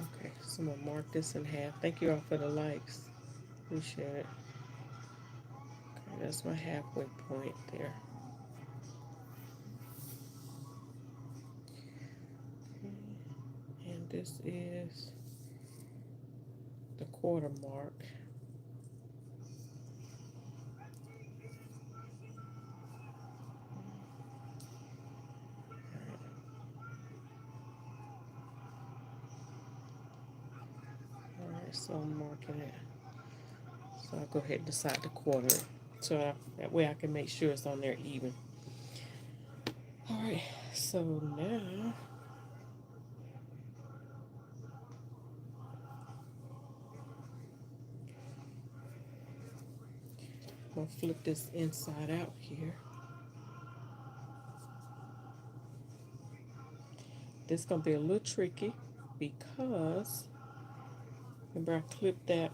Okay, so I'm gonna mark this in half. Thank you all for the likes. Appreciate it. Okay, that's my halfway point there. And this is the quarter mark. Alright, so I'm marking it. So I'll go ahead and decide the quarter. So that way I can make sure it's on there even. Alright, so now I'm going to flip this inside out here. This is going to be a little tricky because remember I clipped that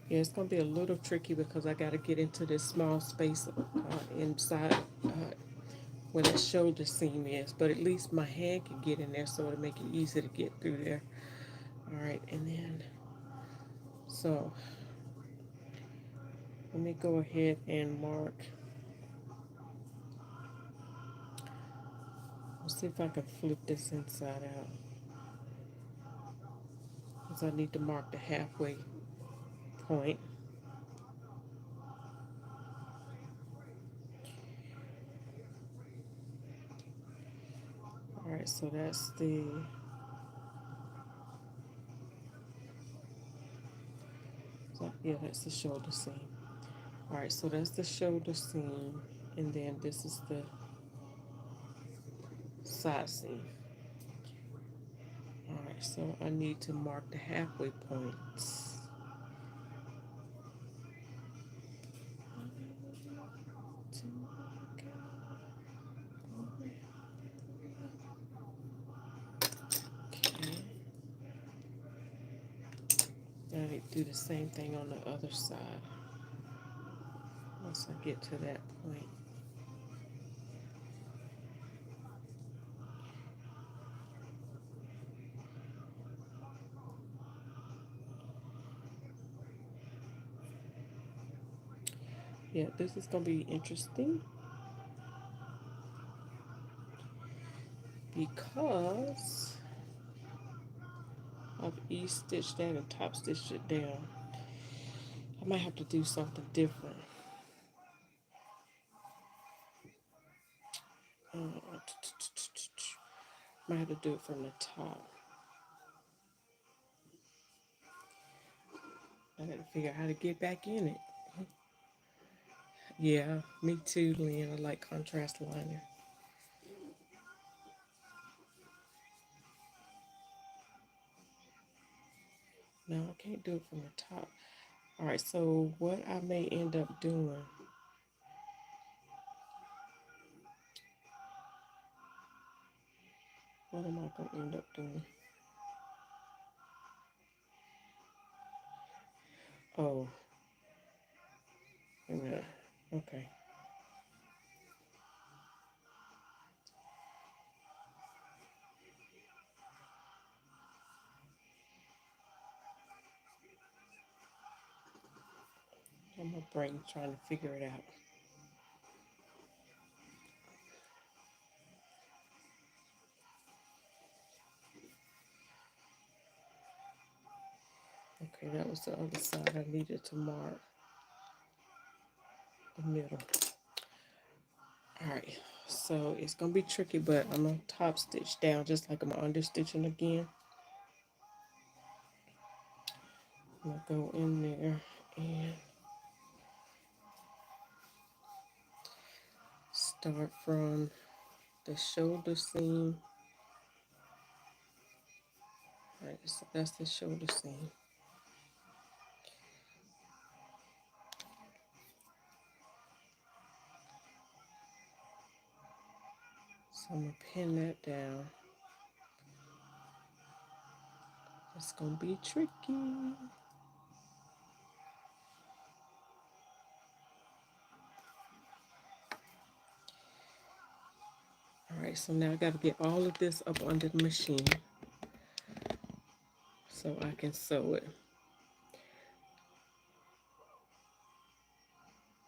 yeah, it's going to be a little tricky because I got to get into this small space inside where the shoulder seam is, but at least my hand can get in there, so it'll make it easy to get through there. All right, and then so let me go ahead and mark. Let's see if I can flip this inside out, because I need to mark the halfway point. All right, so that's the yeah, that's the shoulder seam. All right, so that's the shoulder seam, and then this is the side seam. All right, so I need to mark the halfway points. Okay. I need to do the same thing on the other side once I get to that point. Yeah, this is going to be interesting because I've E-stitched that and top stitched it down. I might have to do something different. Might have to do it from the top. I got to figure out how to get back in it. Yeah, me too, Lynn. I like contrast liner. No, I can't do it from the top. All right, so what I may end up doing, what am I going to end up doing? Oh, wait a minute. Okay. I'm my brain trying to figure it out. Okay, that was the other side I needed to mark the middle. All right, so it's gonna be tricky, but I'm gonna top stitch down just like I'm under stitching again. I'm gonna go in there and start from the shoulder seam. All right, so that's the shoulder seam. So I'm gonna pin that down. It's gonna be tricky. All right, so now I got to get all of this up under the machine so I can sew it.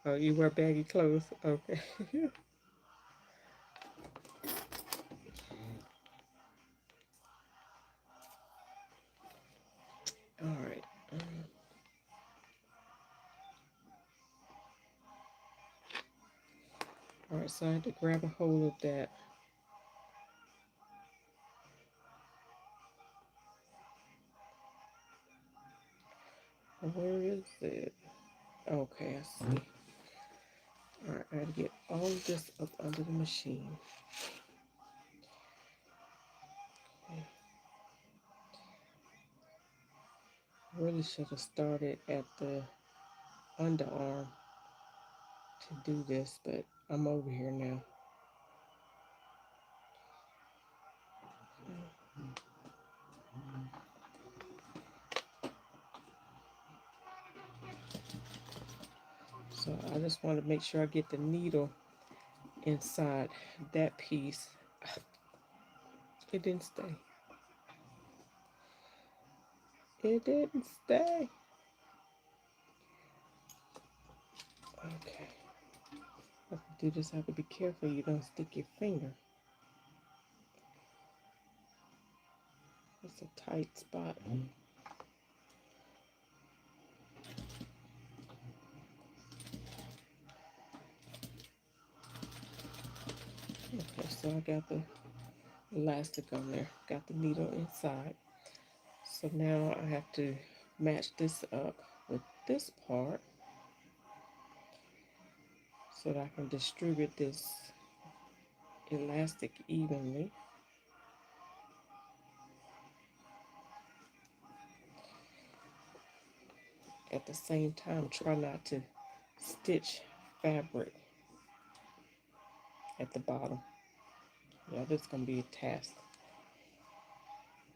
Oh, you wear baggy clothes? Okay. All right. All right, so I had to grab a hold of that. Where is it? Okay, I see. All right, I gotta get all of this up under the machine. Okay. Really should have started at the underarm to do this, but I'm over here now. So I just want to make sure I get the needle inside that piece. It didn't stay. It didn't stay. Okay. If you do this, have to be careful you don't stick your finger. It's a tight spot. Okay, so I got the elastic on there. Got the needle inside. So now I have to match this up with this part so that I can distribute this elastic evenly. At the same time, try not to stitch fabric at the bottom. Yeah, this is gonna be a task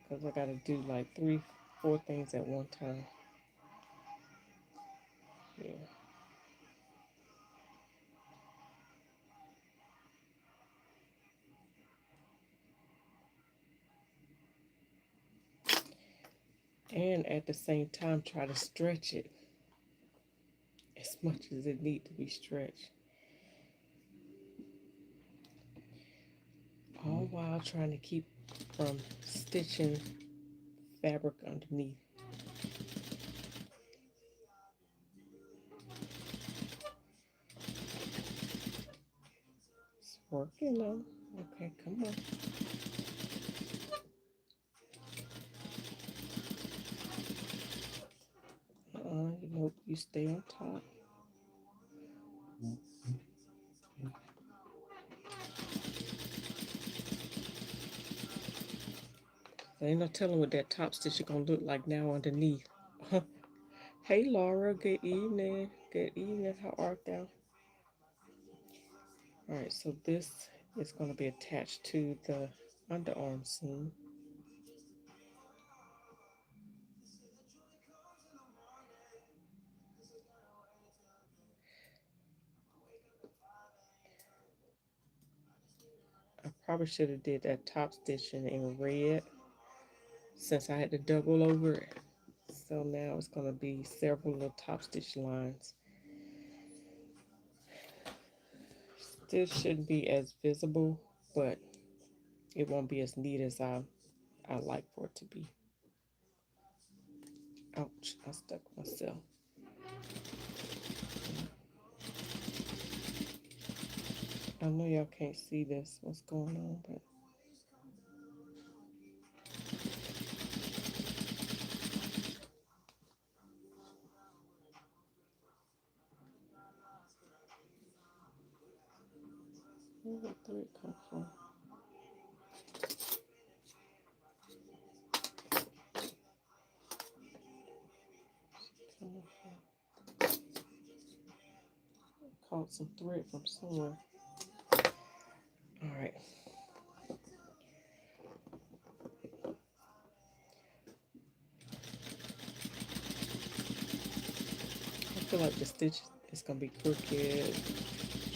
because I gotta do like 3, 4 things at one time. Yeah. And at the same time, try to stretch it as much as it needs to be stretched. All while trying to keep from stitching fabric underneath. It's working though. Okay, come on. You know, you stay on top. There ain't no telling what that top stitch is gonna look like now underneath. Hey Laura, good evening. Good evening. How art thou? Alright, so this is gonna be attached to the underarm seam. I probably should have did that top stitching in red since I had to double over it. So now it's gonna be several little top stitch lines. Still shouldn't be as visible, but it won't be as neat as I like for it to be. Ouch, I stuck myself. I know y'all can't see this, what's going on, but where did the thread come from? Caught some thread from somewhere. All right. I feel like the stitch is gonna be crooked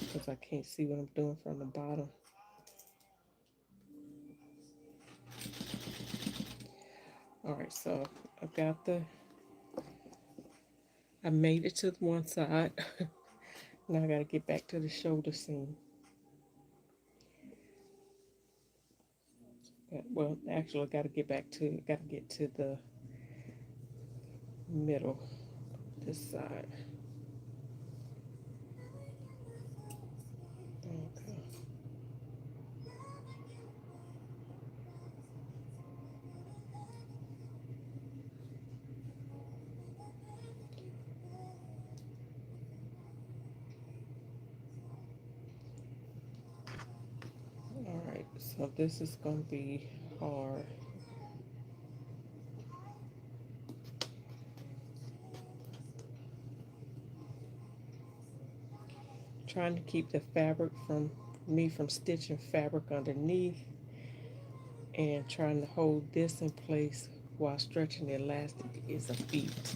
because I can't see what I'm doing from the bottom. right, so I've got I made it to the one side. Now I gotta get back to the shoulder seam. Well, actually, gotta get to the middle, this side. Okay. All right, so this is gonna be hard. Trying to keep the fabric from stitching fabric underneath, and trying to hold this in place while stretching the elastic is a feat.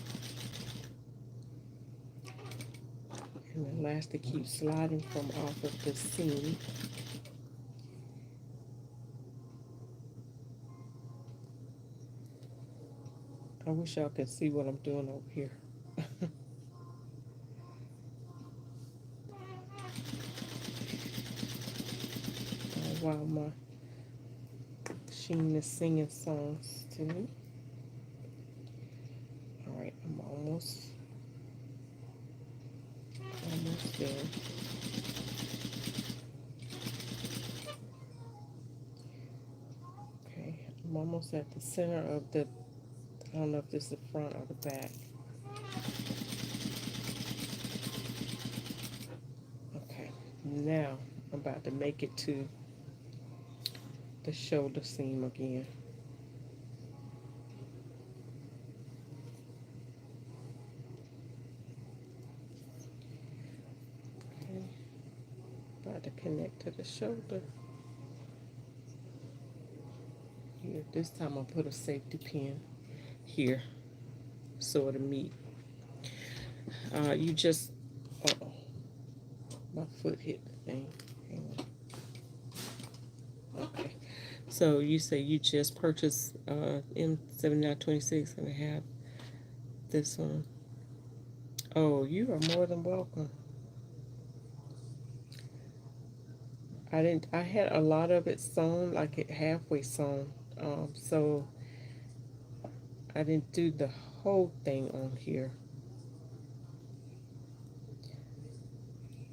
And the elastic keeps sliding from off of the seam. I wish y'all could see what I'm doing over here. While my machine is singing songs to me. All right, I'm almost there. Okay, I'm almost at the center of the, I don't know if this is the front or the back. Okay, now I'm about to make it to the shoulder seam again. Okay, about to connect to the shoulder. Here, this time I'll put a safety pin here so it'll meet. You just, uh-oh, my foot hit the thing. Hang on. Okay, so you say you just purchased M7926 and have this one. Oh, you are more than welcome. I had a lot of it sewn, like it halfway sewn. So I didn't do the whole thing on here.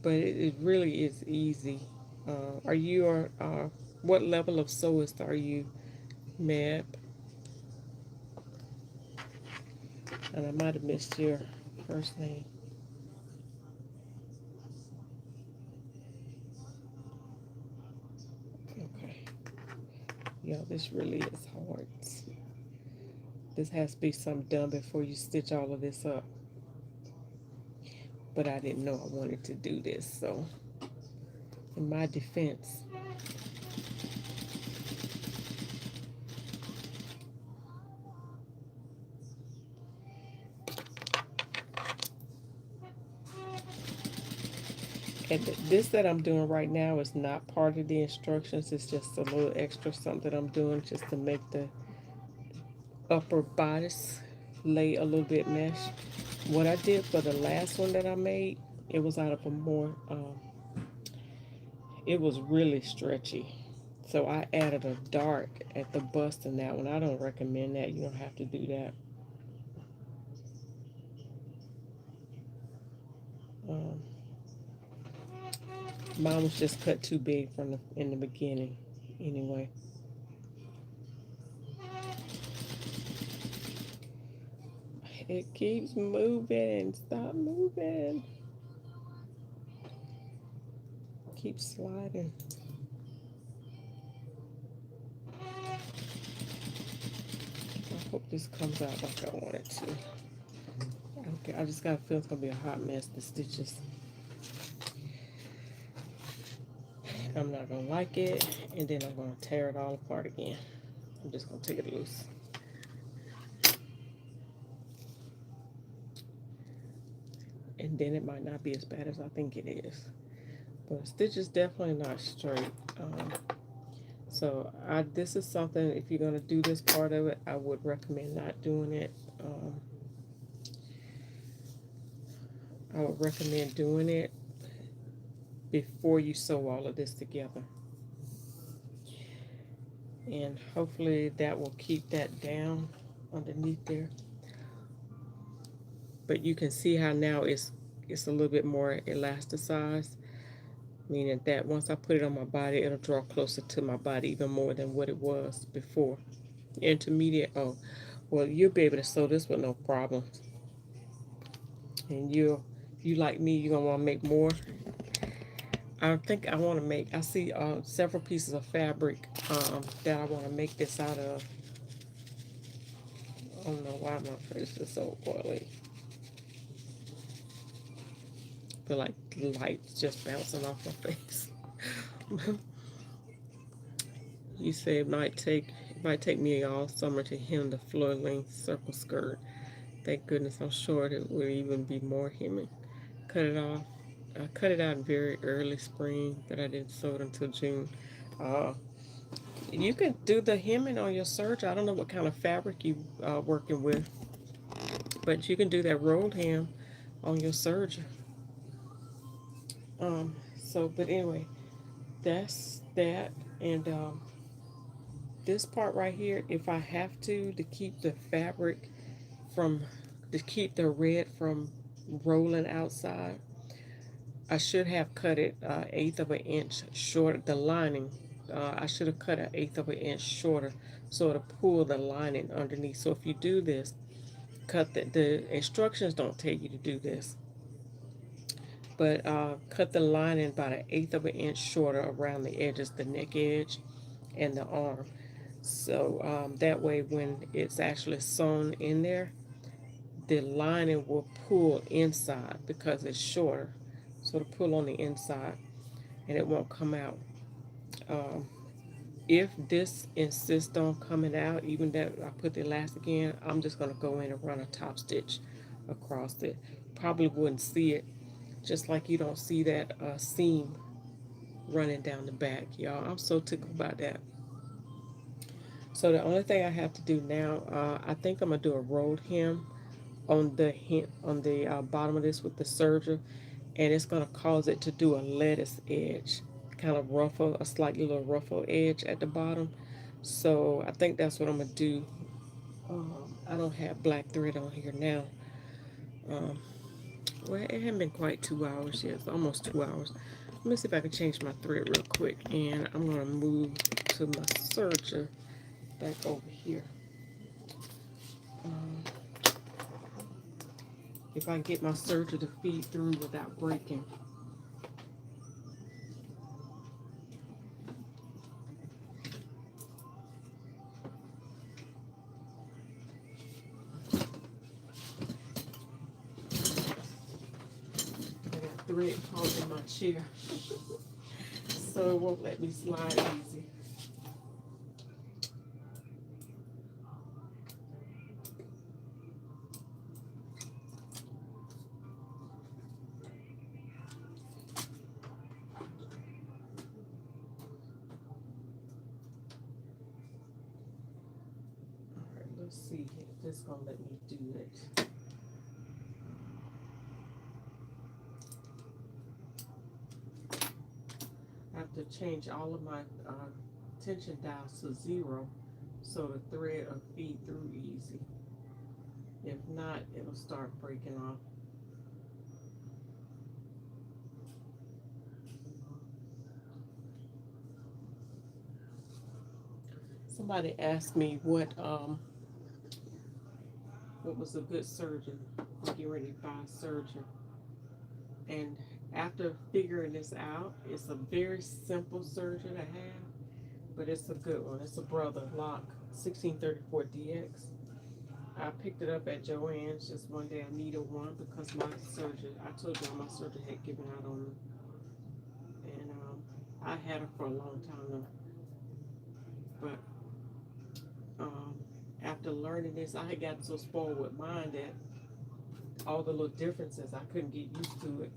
But it really is easy. Are you, what level of sewist are you, Mab? And I might have missed your first name. Okay. Yeah, this really is hard. This has to be something done before you stitch all of this up. But I didn't know I wanted to do this, so in my defense, and this that I'm doing right now is not part of the instructions. It's just a little extra something that I'm doing just to make the upper bodice lay a little bit mesh. What I did for the last one that I made, it was out of a more, it was really stretchy. So I added a dark at the bust in that one. I don't recommend that. You don't have to do that. Um, Mine was just cut too big from in the beginning. Anyway, it keeps moving. Stop moving. Keep sliding. I hope this comes out like I want it to. Okay, I just gotta feel it's gonna be a hot mess. The stitches. I'm not gonna like it, and then I'm gonna tear it all apart again. I'm just gonna take it loose. And then it might not be as bad as I think it is. But the stitch is definitely not straight. So this is something, if you're going to do this part of it, I would recommend not doing it. I would recommend doing it before you sew all of this together. And hopefully that will keep that down underneath there. But you can see how now it's a little bit more elasticized, meaning that once I put it on my body, it'll draw closer to my body even more than what it was before. Intermediate, oh, well, you'll be able to sew this with no problem. And you like me, you're gonna want to make more. I think I want to make, I see several pieces of fabric that I want to make this out of. I don't know why my face is so oily. I feel like lights just bouncing off my face. You say it might take me all summer to hem the floor length circle skirt. Thank goodness I'm sure it will even be more hemming. Cut it off. I cut it out in very early spring, but I didn't sew it until June. Uh, you can do the hemming on your serge. I don't know what kind of fabric you working with, but you can do that rolled hem on your serge. But anyway, that's that. And this part right here, if I have to keep the fabric from, to keep the red from rolling outside, I should have cut it eighth of an inch shorter. The lining, I should have cut an eighth of an inch shorter so to pull the lining underneath. So if you do this, cut the instructions don't tell you to do this, but cut the lining about an eighth of an inch shorter around the edges, the neck edge and the arm. So that way, when it's actually sewn in there, the lining will pull inside because it's shorter. So to pull on the inside and it won't come out. Um, if this insists on coming out, even that I put the elastic in, I'm just going to go in and run a top stitch across it. Probably wouldn't see it, just like you don't see that seam running down the back, y'all. I'm so tickled about that. So the only thing I have to do now, I think I'm gonna do a rolled hem on the bottom of this with the serger, and it's gonna cause it to do a lettuce edge, kind of ruffle, a slightly little ruffle edge at the bottom. So I think that's what I'm gonna do. I don't have black thread on here now. Um, well, it hasn't been quite 2 hours yet. It's almost 2 hours. Let me see if I can change my thread real quick, and I'm gonna move to my serger back over here. Um, if I can get my serger to feed through without breaking. I got thread caught in my chair, so it won't let me slide easy. Alright, let's see if this is gonna let me do it. I have to change all of my tension dials to 0 so the thread will feed through easy. If not, it'll start breaking off. Somebody asked me what was a good surgeon. I'm getting ready to buy a surgeon. And after figuring this out, it's a very simple surgeon to have, but it's a good one. It's a Brother Lock 1634DX. I picked it up at Joann's just one day. I needed one because my surgeon, I told you my surgeon had given out on me. And I had it for a long time now. But after learning this, I had gotten so spoiled with mine that all the little differences, I couldn't get used to it.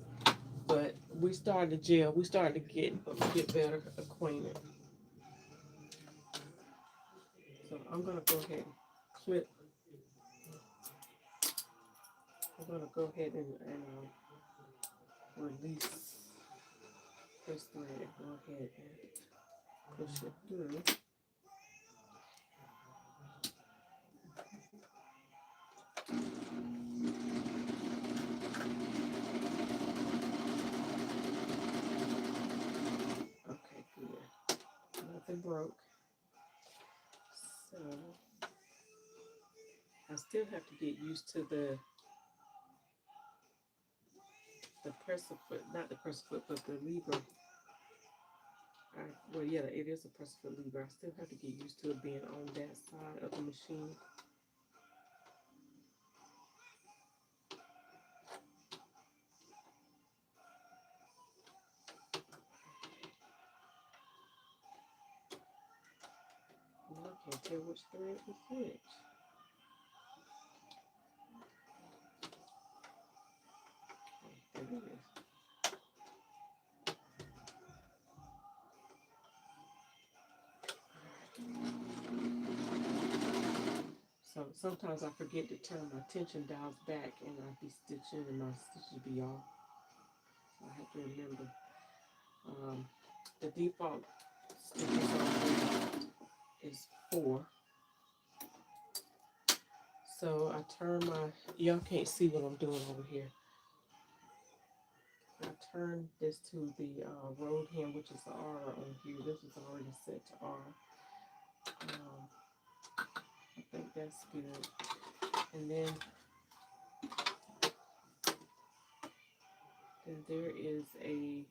But we started to gel. We started to get better acquainted. I'm gonna go ahead and clip. I'm gonna go ahead and release this thread. Go ahead and push it through. Okay, good. Nothing broke. So I still have to get used to the presser foot, not the presser foot, but the lever. Well, yeah, it is a presser foot lever. I still have to get used to it being on that side of the machine. Well, I can't tell which thread was which. There it is. So sometimes I forget to turn my tension dials back and I be stitching and my stitches be off. So I have to remember. The default stitches on is 4. So I turn my, y'all can't see what I'm doing over here. I turn this to the road hem, which is the R on here. This is already set to R. I think that's good. And then there is a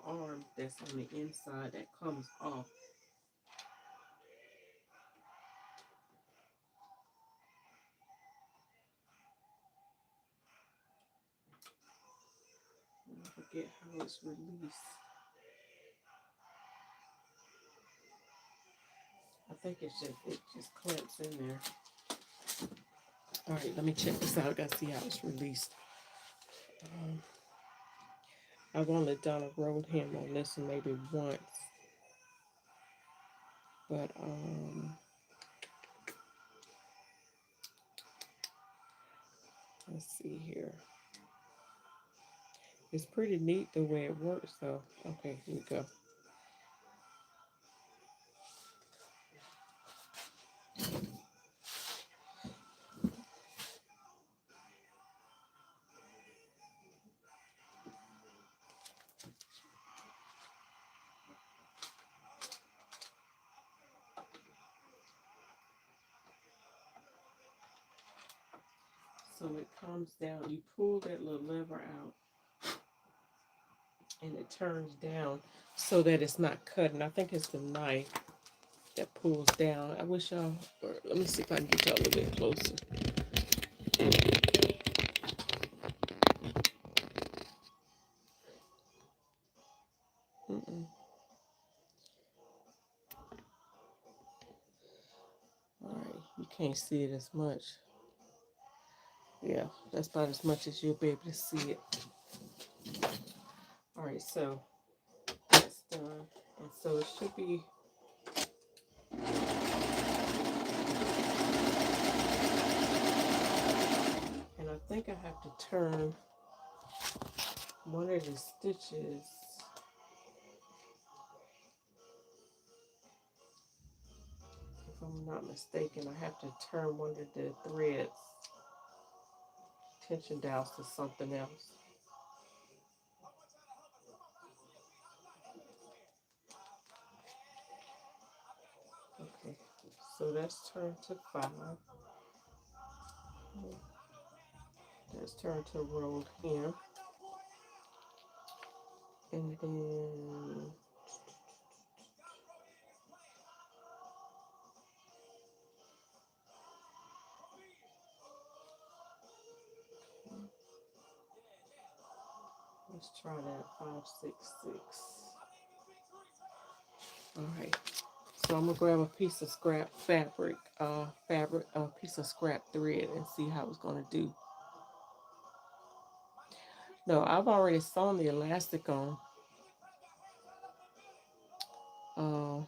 arm that's on the inside that comes off. I forget how it's released. I think it just clamps in there. All right, let me check this out. I gotta see how it's released. I've only done a road hem on this one maybe once, but let's see here. It's pretty neat the way it works, though. Okay, here we go. So it comes down, you pull that little lever out, and it turns down so that it's not cutting. I think it's the knife that pulls down. I wish y'all, let me see if I can get y'all a little bit closer. All right, you can't see it as much. Yeah, that's about as much as you'll be able to see it. All right, so that's done. And so it should be, and I think I have to turn one of the stitches. If I'm not mistaken, I have to turn one of the threads, tension dowels, to something else. Okay, so that's turned to 5. That's turned to rolled hem. And then let's try that 5, 6, 6. All right. So I'm gonna grab a piece of scrap fabric, a piece of scrap thread, and see how it's gonna do. No, I've already sewn the elastic on. Uh,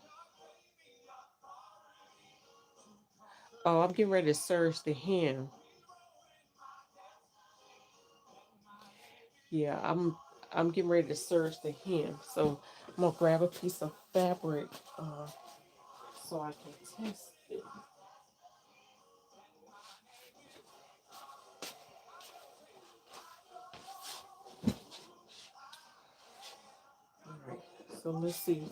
oh, I'm getting ready to serge the hem. Yeah, I'm getting ready to serge the hem. So I'm gonna grab a piece of fabric so I can test it. All right. So let's see.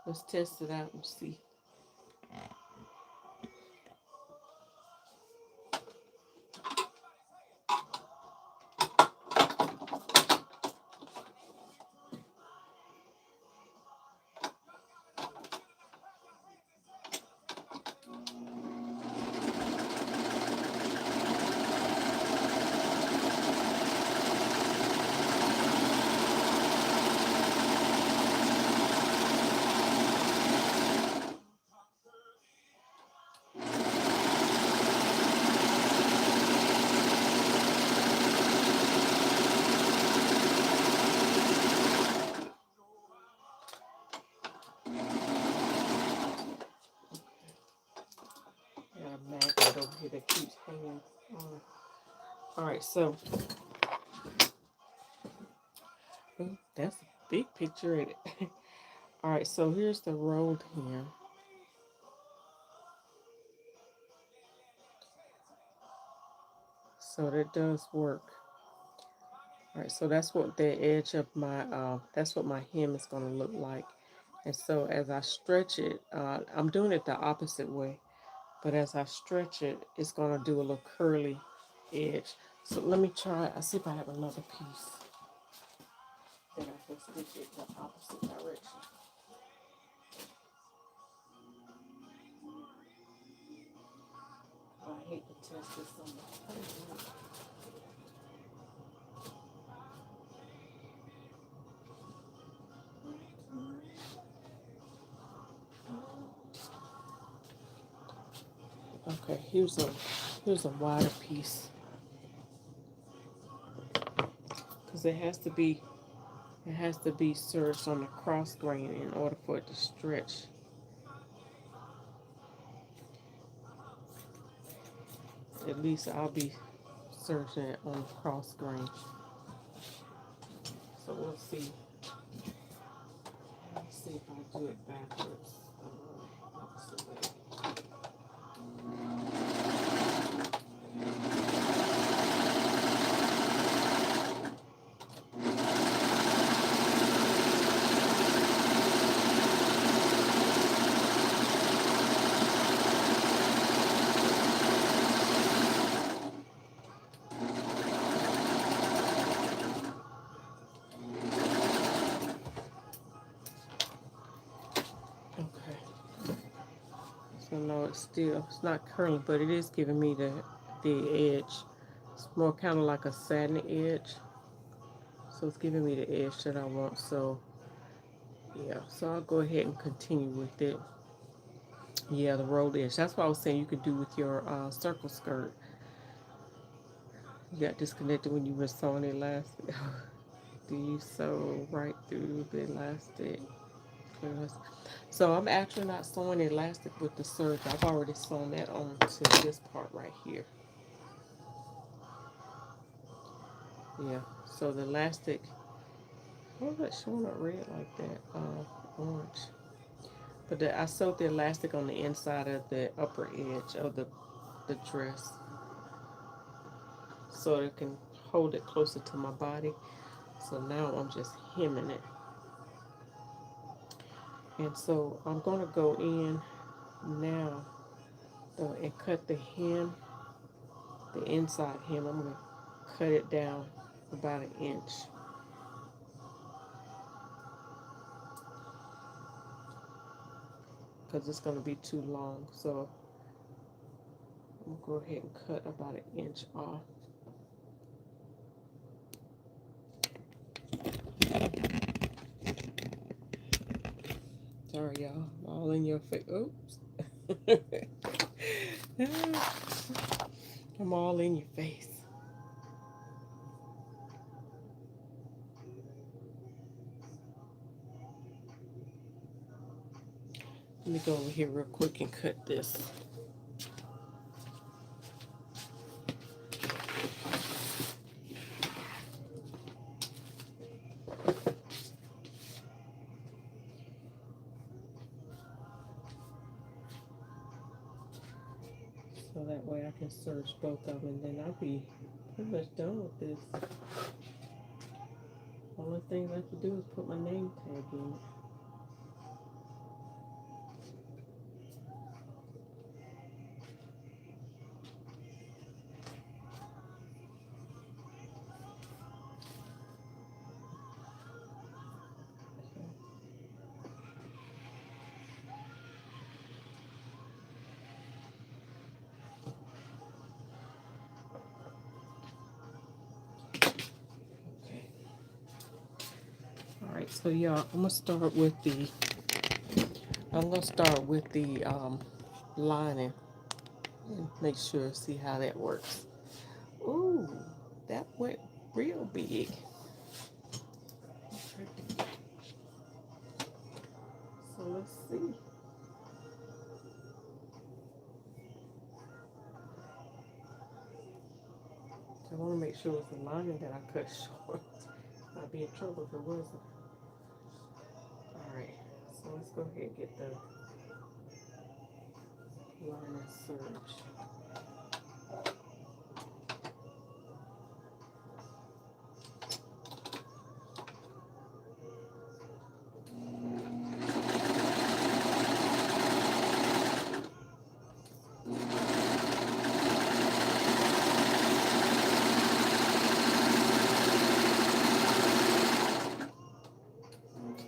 Let's test it out and see. Got a magnet over here that keeps hanging on. All right, so that's a big picture in it. All right, so here's the rolled hem. So that does work. All right, so that's what the edge of my, that's what my hem is going to look like. And so as I stretch it, I'm doing it the opposite way. But as I stretch it, it's going to do a little curly edge. So let me try, I see if I have another piece that I can stitch it the opposite direction. I hate to test this on my paper. Okay, here's a wider piece because it has to be serged on the cross grain in order for it to stretch. At least I'll be serging it on the cross grain. So we'll see. Let's see if I do it backwards. Opposite. Okay. So no, it's not curling, but it is giving me the edge. It's more kind of like a satin edge. So it's giving me the edge that I want. So yeah, so I'll go ahead and continue with it. Yeah, the rolled edge. That's what I was saying you could do with your circle skirt. You got disconnected when you were sewing the elastic. Do you sew right through the elastic? So I'm actually not sewing elastic with the serge. I've already sewn that on to this part right here. Yeah, so the elastic, why is that showing up red like that? Orange. But I sewed the elastic on the inside of the upper edge of the dress so it can hold it closer to my body. So now I'm just hemming it. And so I'm going to go in now and cut the hem, the inside hem. I'm going to cut it down about an inch. Because it's going to be too long. So I'm going to go ahead and cut about an inch off. So Sorry, y'all. I'm all in your face. Oops. I'm all in your face. Let me go over here real quick and cut this. So that way I can search both of them, and then I'll be pretty much done with this. Only thing I have to do is put my name tag in it. Okay. All right, so y'all, I'm gonna start with the lining and make sure, see how that works. Ooh, that went real big. So let's see. I want to make sure it's the lining that I cut short. I'd be in trouble if it wasn't. All right, so let's go ahead and get the liner serge.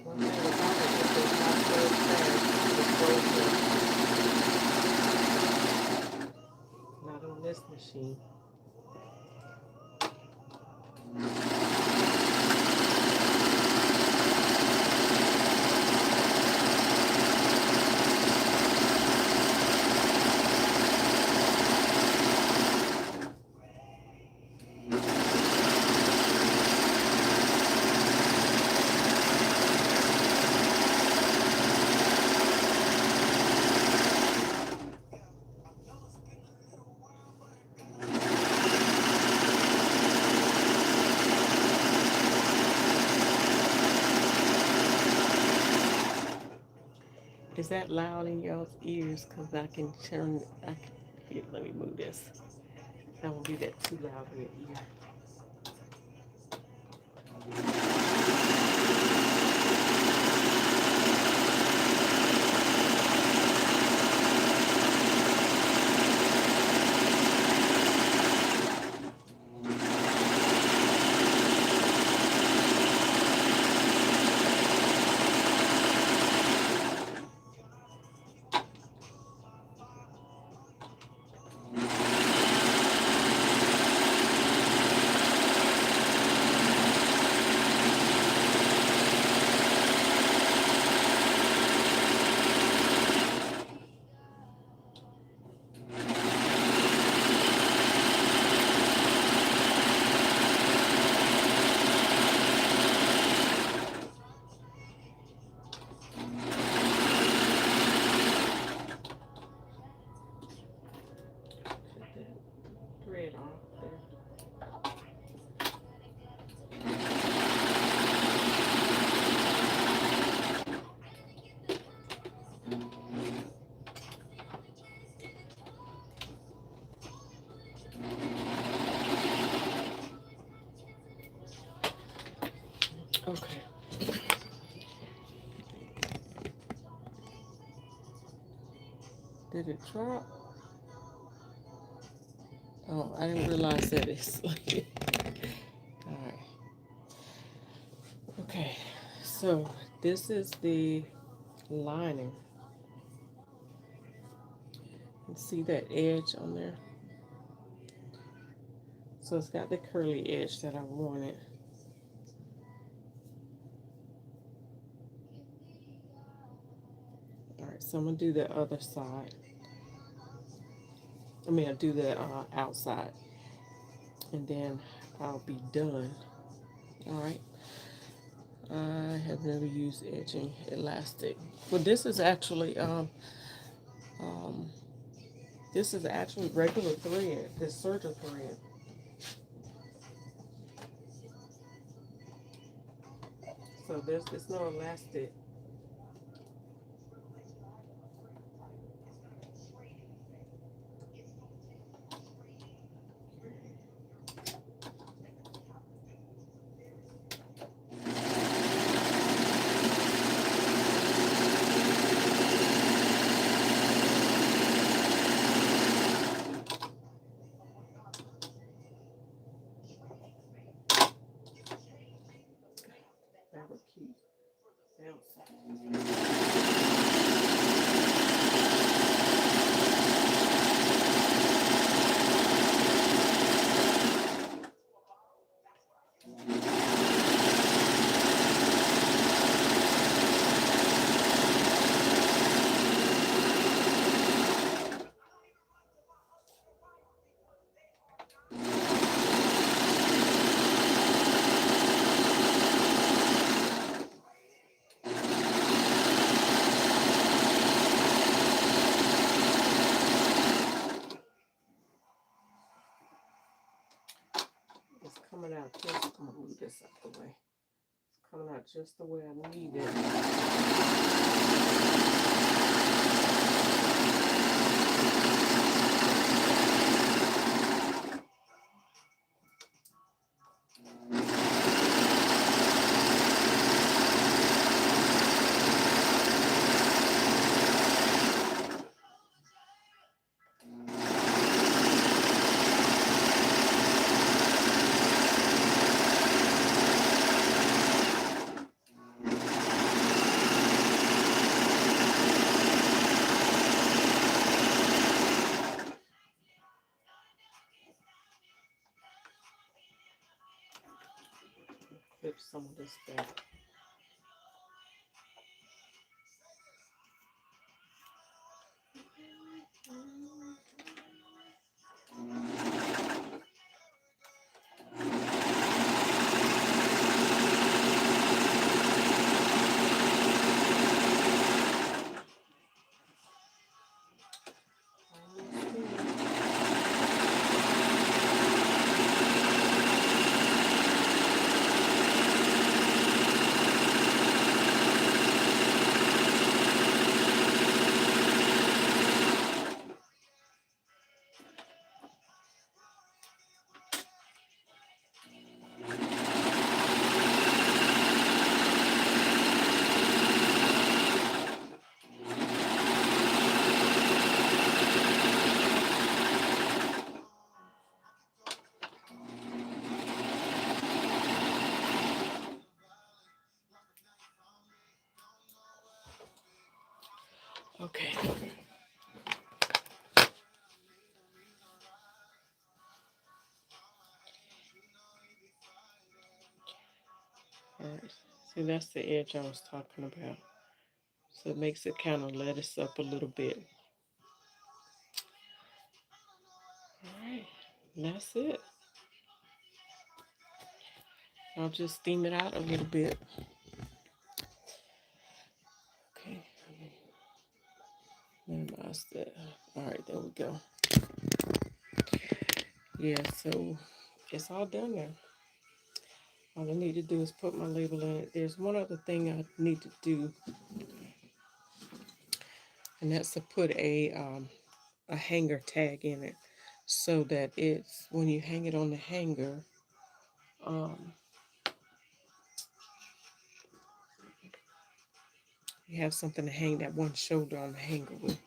One thing about it is it's not so fast. Not on this machine. Is that loud in y'all's ears? Because I can turn, here, let me move this. That won't be that too loud in your ear. Thread off there. Okay. Did it drop? Oh, I didn't realize that it's like, all right. Okay, so this is the lining. You see that edge on there? So it's got the curly edge that I wanted. So I'm gonna do the other side. I'll do the outside, and then I'll be done. All right. I have never used edging elastic. Well, um, this is actually regular thread. This serger thread. So there's no elastic. Fabric keep bouncing. It's coming out just. I'm gonna move this out the way. It's coming out just the way I need clip some of this back. Okay. All right. See, that's the edge I was talking about. So it makes it kind of lettuce up a little bit. All right. And that's it. I'll just steam it out a little bit. Okay. Minimize that. All right, there we go. Yeah, so it's all done now. All I need to do is put my label in it. There's one other thing I need to do, and that's to put a hanger tag in it, so that it's when you hang it on the hanger, um, you have something to hang that one shoulder on the hanger with.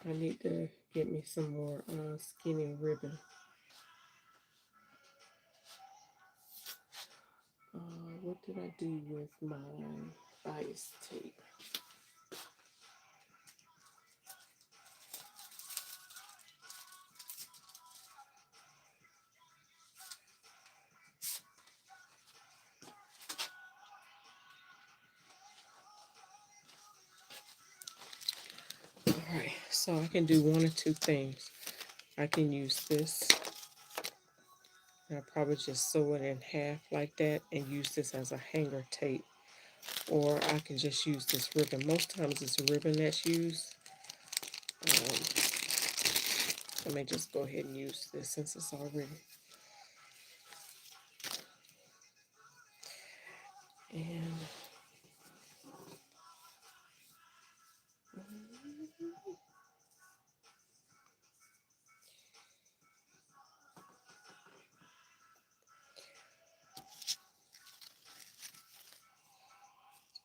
I need to get me some more skinny ribbon. What did I do with my ice tape? All right, so I can do one or two things. I can use this. And I'll probably just sew it in half like that and use this as a hanger tape. Or I can just use this ribbon. Most times it's ribbon that's used. Um, I may just go ahead and use this since it's already. And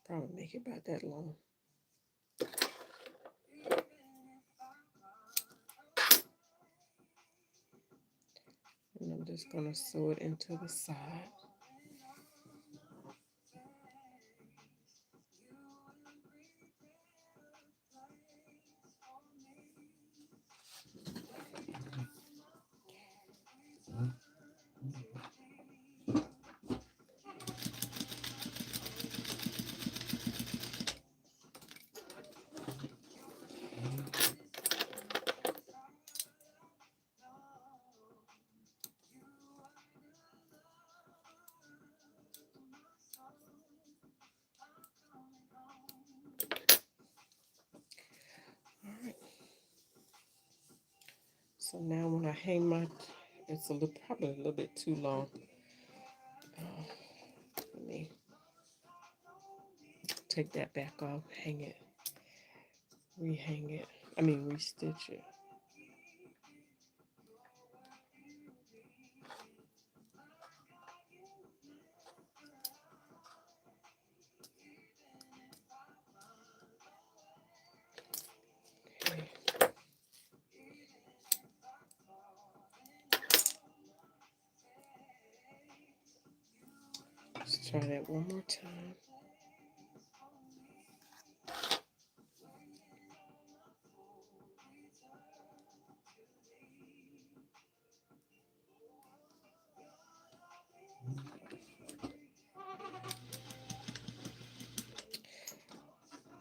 probably make it about that long. And I'm just going to sew it into the side. All right. So now when I hang my, it's probably a little bit too long. Let me take that back off, hang it, rehang it. I mean, restitch it. Okay. Let's try that one more time.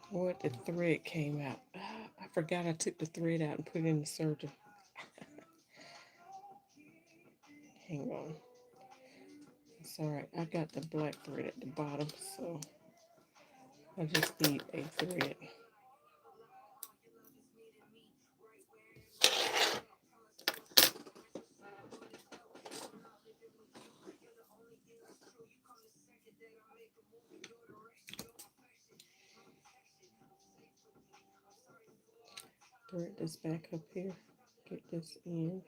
What, the thread came out. I forgot I took the thread out and put it in the serger. Hang on. It's all right. I got the black thread at the bottom, so I just need a thread. Thread this back up here. Get this in.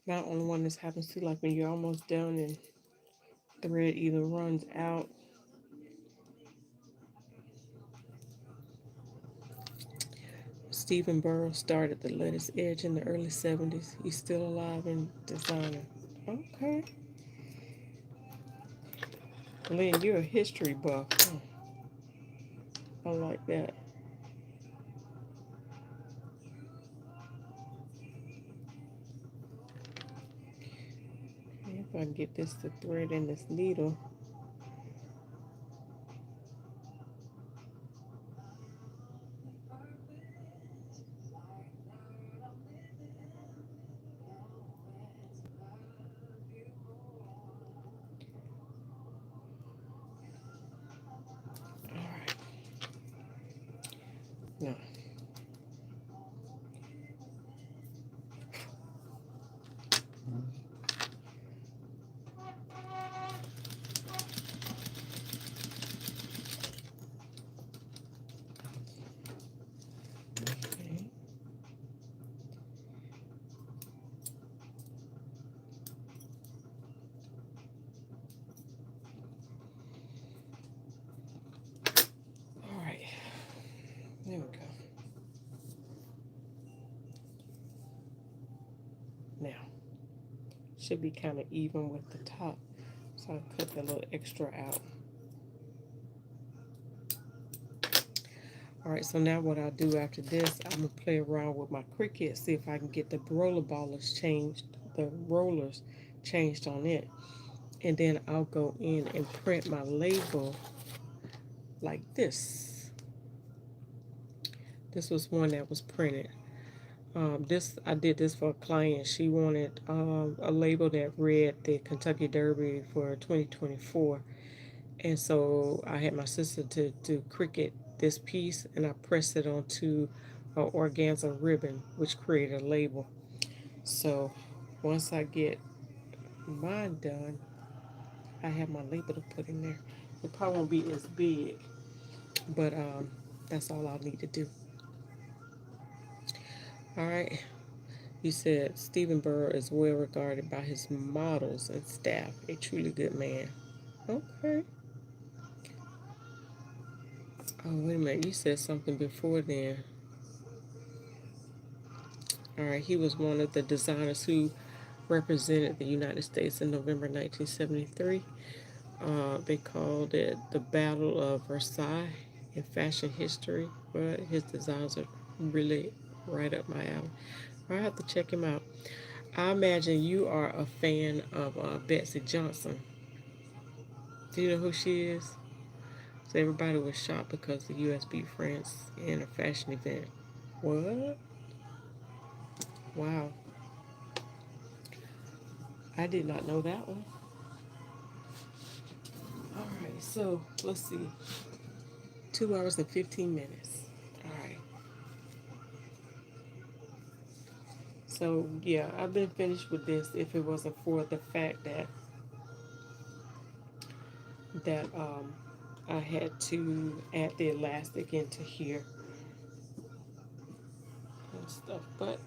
Not only one this happens to, like when you're almost done and thread either runs out. Stephen Burrows started the lettuce edge in the early 70s. He's still alive and designing. Okay. Lynn, you're a history buff. I like that. Okay, if I can get this to thread in this needle. All right. Now, okay. All right. There we go. Now, should be kind of even with the top. So I cut that little extra out. All right, so now what I'll do after this, I'm gonna play around with my Cricut, see if I can get the rollers changed on it. And then I'll go in and print my label like this. This was one that was printed. This I did this for a client. She wanted a label that read the Kentucky Derby for 2024, and so I had my sister to Cricut this piece, and I pressed it onto an organza ribbon, which created a label. So once I get mine done, I have my label to put in there. It probably won't be as big, but that's all I'll need to do. All right. You said Stephen Burr is well regarded by his models and staff. A truly good man. Okay. Oh, wait a minute. You said something before then. All right. He was one of the designers who represented the United States in November 1973. They called it the Battle of Versailles in fashion history, but his designs are really right up my alley. I have to check him out. I imagine you are a fan of Betsy Johnson. Do you know who she is? So everybody was shocked because the U.S. beat France in a fashion event. What? Wow. I did not know that one. All right, so let's see. 2 hours and 15 minutes. All right. So yeah, I've been finished with this if it wasn't for the fact that I had to add the elastic into here and stuff. But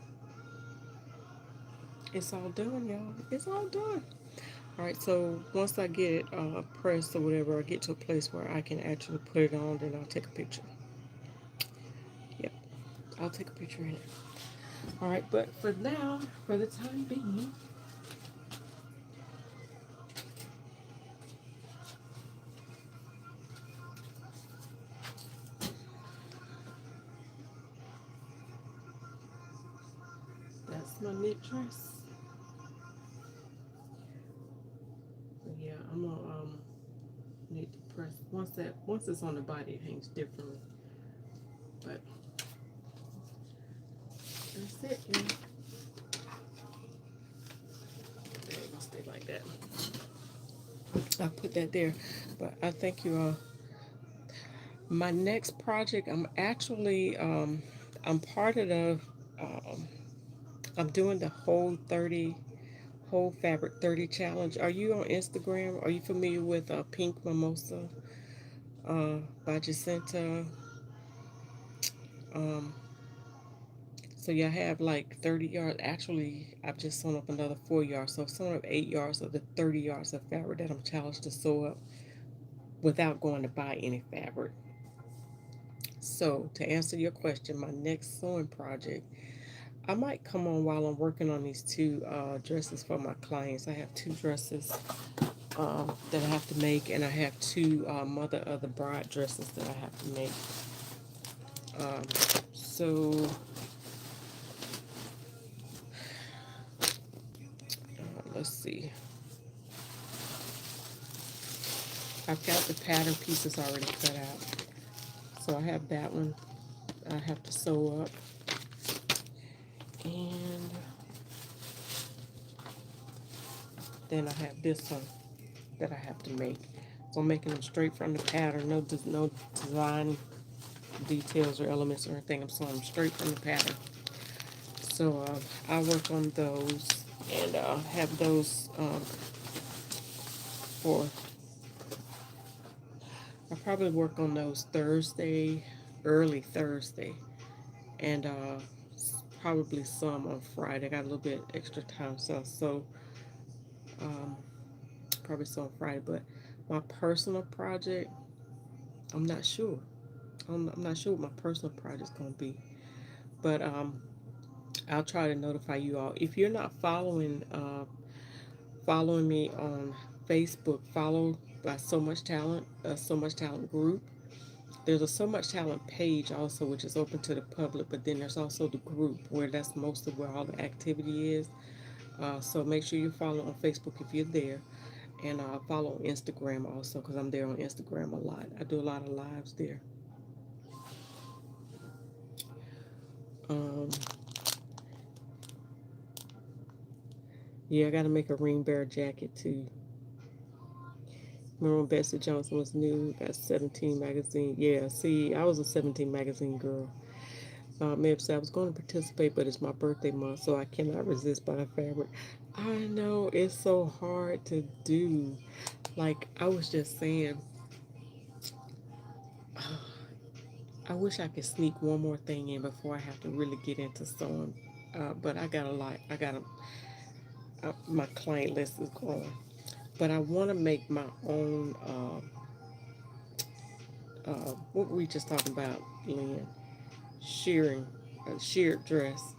it's all done, y'all. It's all done. All right, so once I get it pressed or whatever, I get to a place where I can actually put it on, then I'll take a picture. Yep, I'll take a picture in it. All right, but for now, for the time being, that's my knit dress. Yeah, I'm gonna need to press once it's on the body, it hangs differently. But that's it. Yeah. There, it gonna stay like that. I'll put that there. But I thank you all. My next project, I'm part of the um, I'm doing the whole fabric 30 challenge. Are you on Instagram? Are you familiar with Pink Mimosa by Jacinta? Um, so you have like 30 yards. Actually, I've just sewn up another 4 yards. So I've sewn up 8 yards of the 30 yards of fabric that I'm challenged to sew up without going to buy any fabric. So to answer your question, my next sewing project, I might come on while I'm working on these two dresses for my clients. I have two dresses that I have to make, and I have two mother of the bride dresses that I have to make. Um, so let's see. I've got the pattern pieces already cut out, so I have that one. I have to sew up, and then I have this one that I have to make. So I'm making them straight from the pattern. No design details or elements or anything. I'm sewing them straight from the pattern. So I work on those and have those for. I probably work on those Thursday, early Thursday, and probably some on Friday. I got a little bit extra time, so um, probably some on Friday. But my personal project, I'm not sure. I'm not sure what my personal project's gonna be, but I'll try to notify you all. If you're not following me on Facebook, follow by So Much Talent group. There's a So Much Talent page also, which is open to the public, but then there's also the group where that's most of where all the activity is. So make sure you follow on Facebook if you're there, and follow on Instagram also because I'm there on Instagram a lot. I do a lot of lives there. Um, yeah, I got to make a ring bearer jacket too. Remember when Bessie Johnson was new? Got 17 magazine. Yeah, see, I was a 17 magazine girl. Maybe said I was going to participate, but it's my birthday month, so I cannot resist buying fabric. I know it's so hard to do. Like I was just saying, I wish I could sneak one more thing in before I have to really get into sewing. But I got a lot. My client list is growing. But I want to make my own. What were we just talking about, Lynn? Shearing, a sheared dress,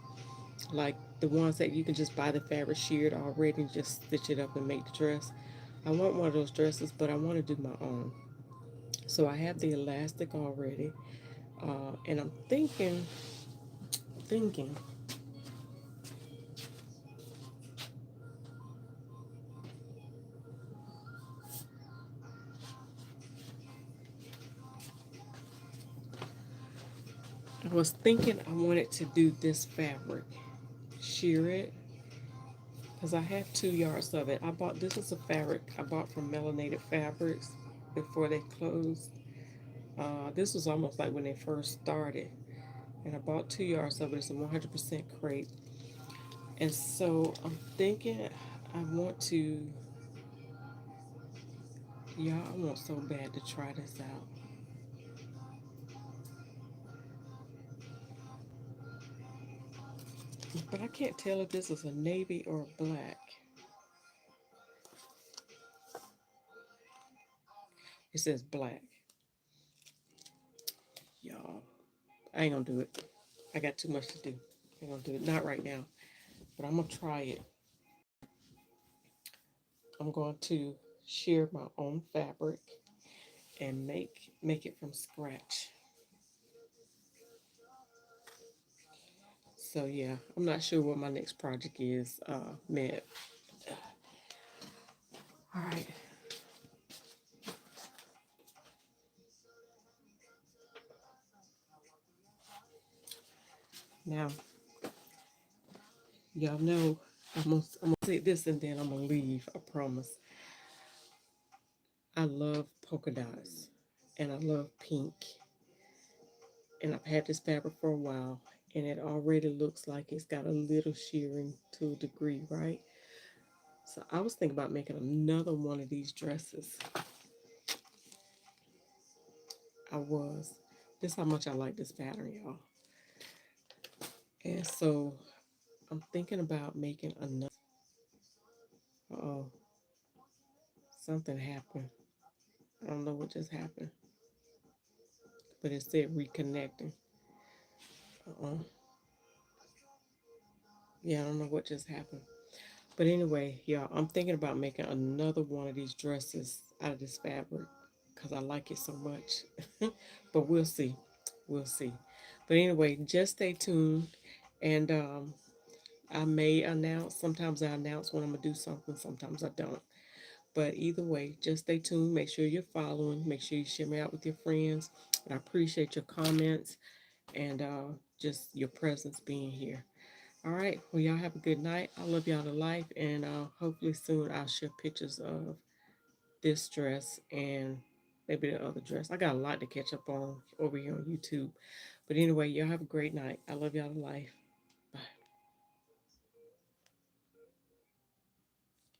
like the ones that you can just buy the fabric sheared already and just stitch it up and make the dress. I want one of those dresses, but I want to do my own. So I have the elastic already, and I'm thinking. I was thinking I wanted to do this fabric, shear it, because I have 2 yards of it. I bought this is a fabric I bought from Melanated Fabrics before they closed. This was almost like when they first started, and I bought 2 yards of it. It's a 100% crepe, and so I'm thinking I want to. Yeah, I want so bad to try this out, but I can't tell if this is a navy or a black. It says black. Y'all, I ain't gonna do it. I got too much to do. I ain't gonna do it. Not right now, but I'm gonna try it. I'm going to shear my own fabric and make it from scratch. So yeah, I'm not sure what my next project is, Med. All right. Now, y'all know I'm gonna say this and then I'm gonna leave. I promise. I love polka dots and I love pink. And I've had this fabric for a while and it already looks like it's got a little shearing to a degree, right? So I was thinking about making another one of these dresses. I was. This is how much I like this pattern, y'all. And so I'm thinking about making another. Oh, something happened. I don't know what just happened, but it said reconnecting. Uh-uh. Yeah, I don't know what just happened. But anyway, y'all, I'm thinking about making another one of these dresses out of this fabric because I like it so much. But we'll see. We'll see. But anyway, just stay tuned. And I may announce, sometimes I announce when I'm going to do something, sometimes I don't. But either way, just stay tuned. Make sure you're following. Make sure you share me out with your friends. And I appreciate your comments and just your presence being here. All right. Well, y'all have a good night. I love y'all to life. And hopefully soon I'll share pictures of this dress and maybe the other dress. I got a lot to catch up on over here on YouTube. But anyway, y'all have a great night. I love y'all to life.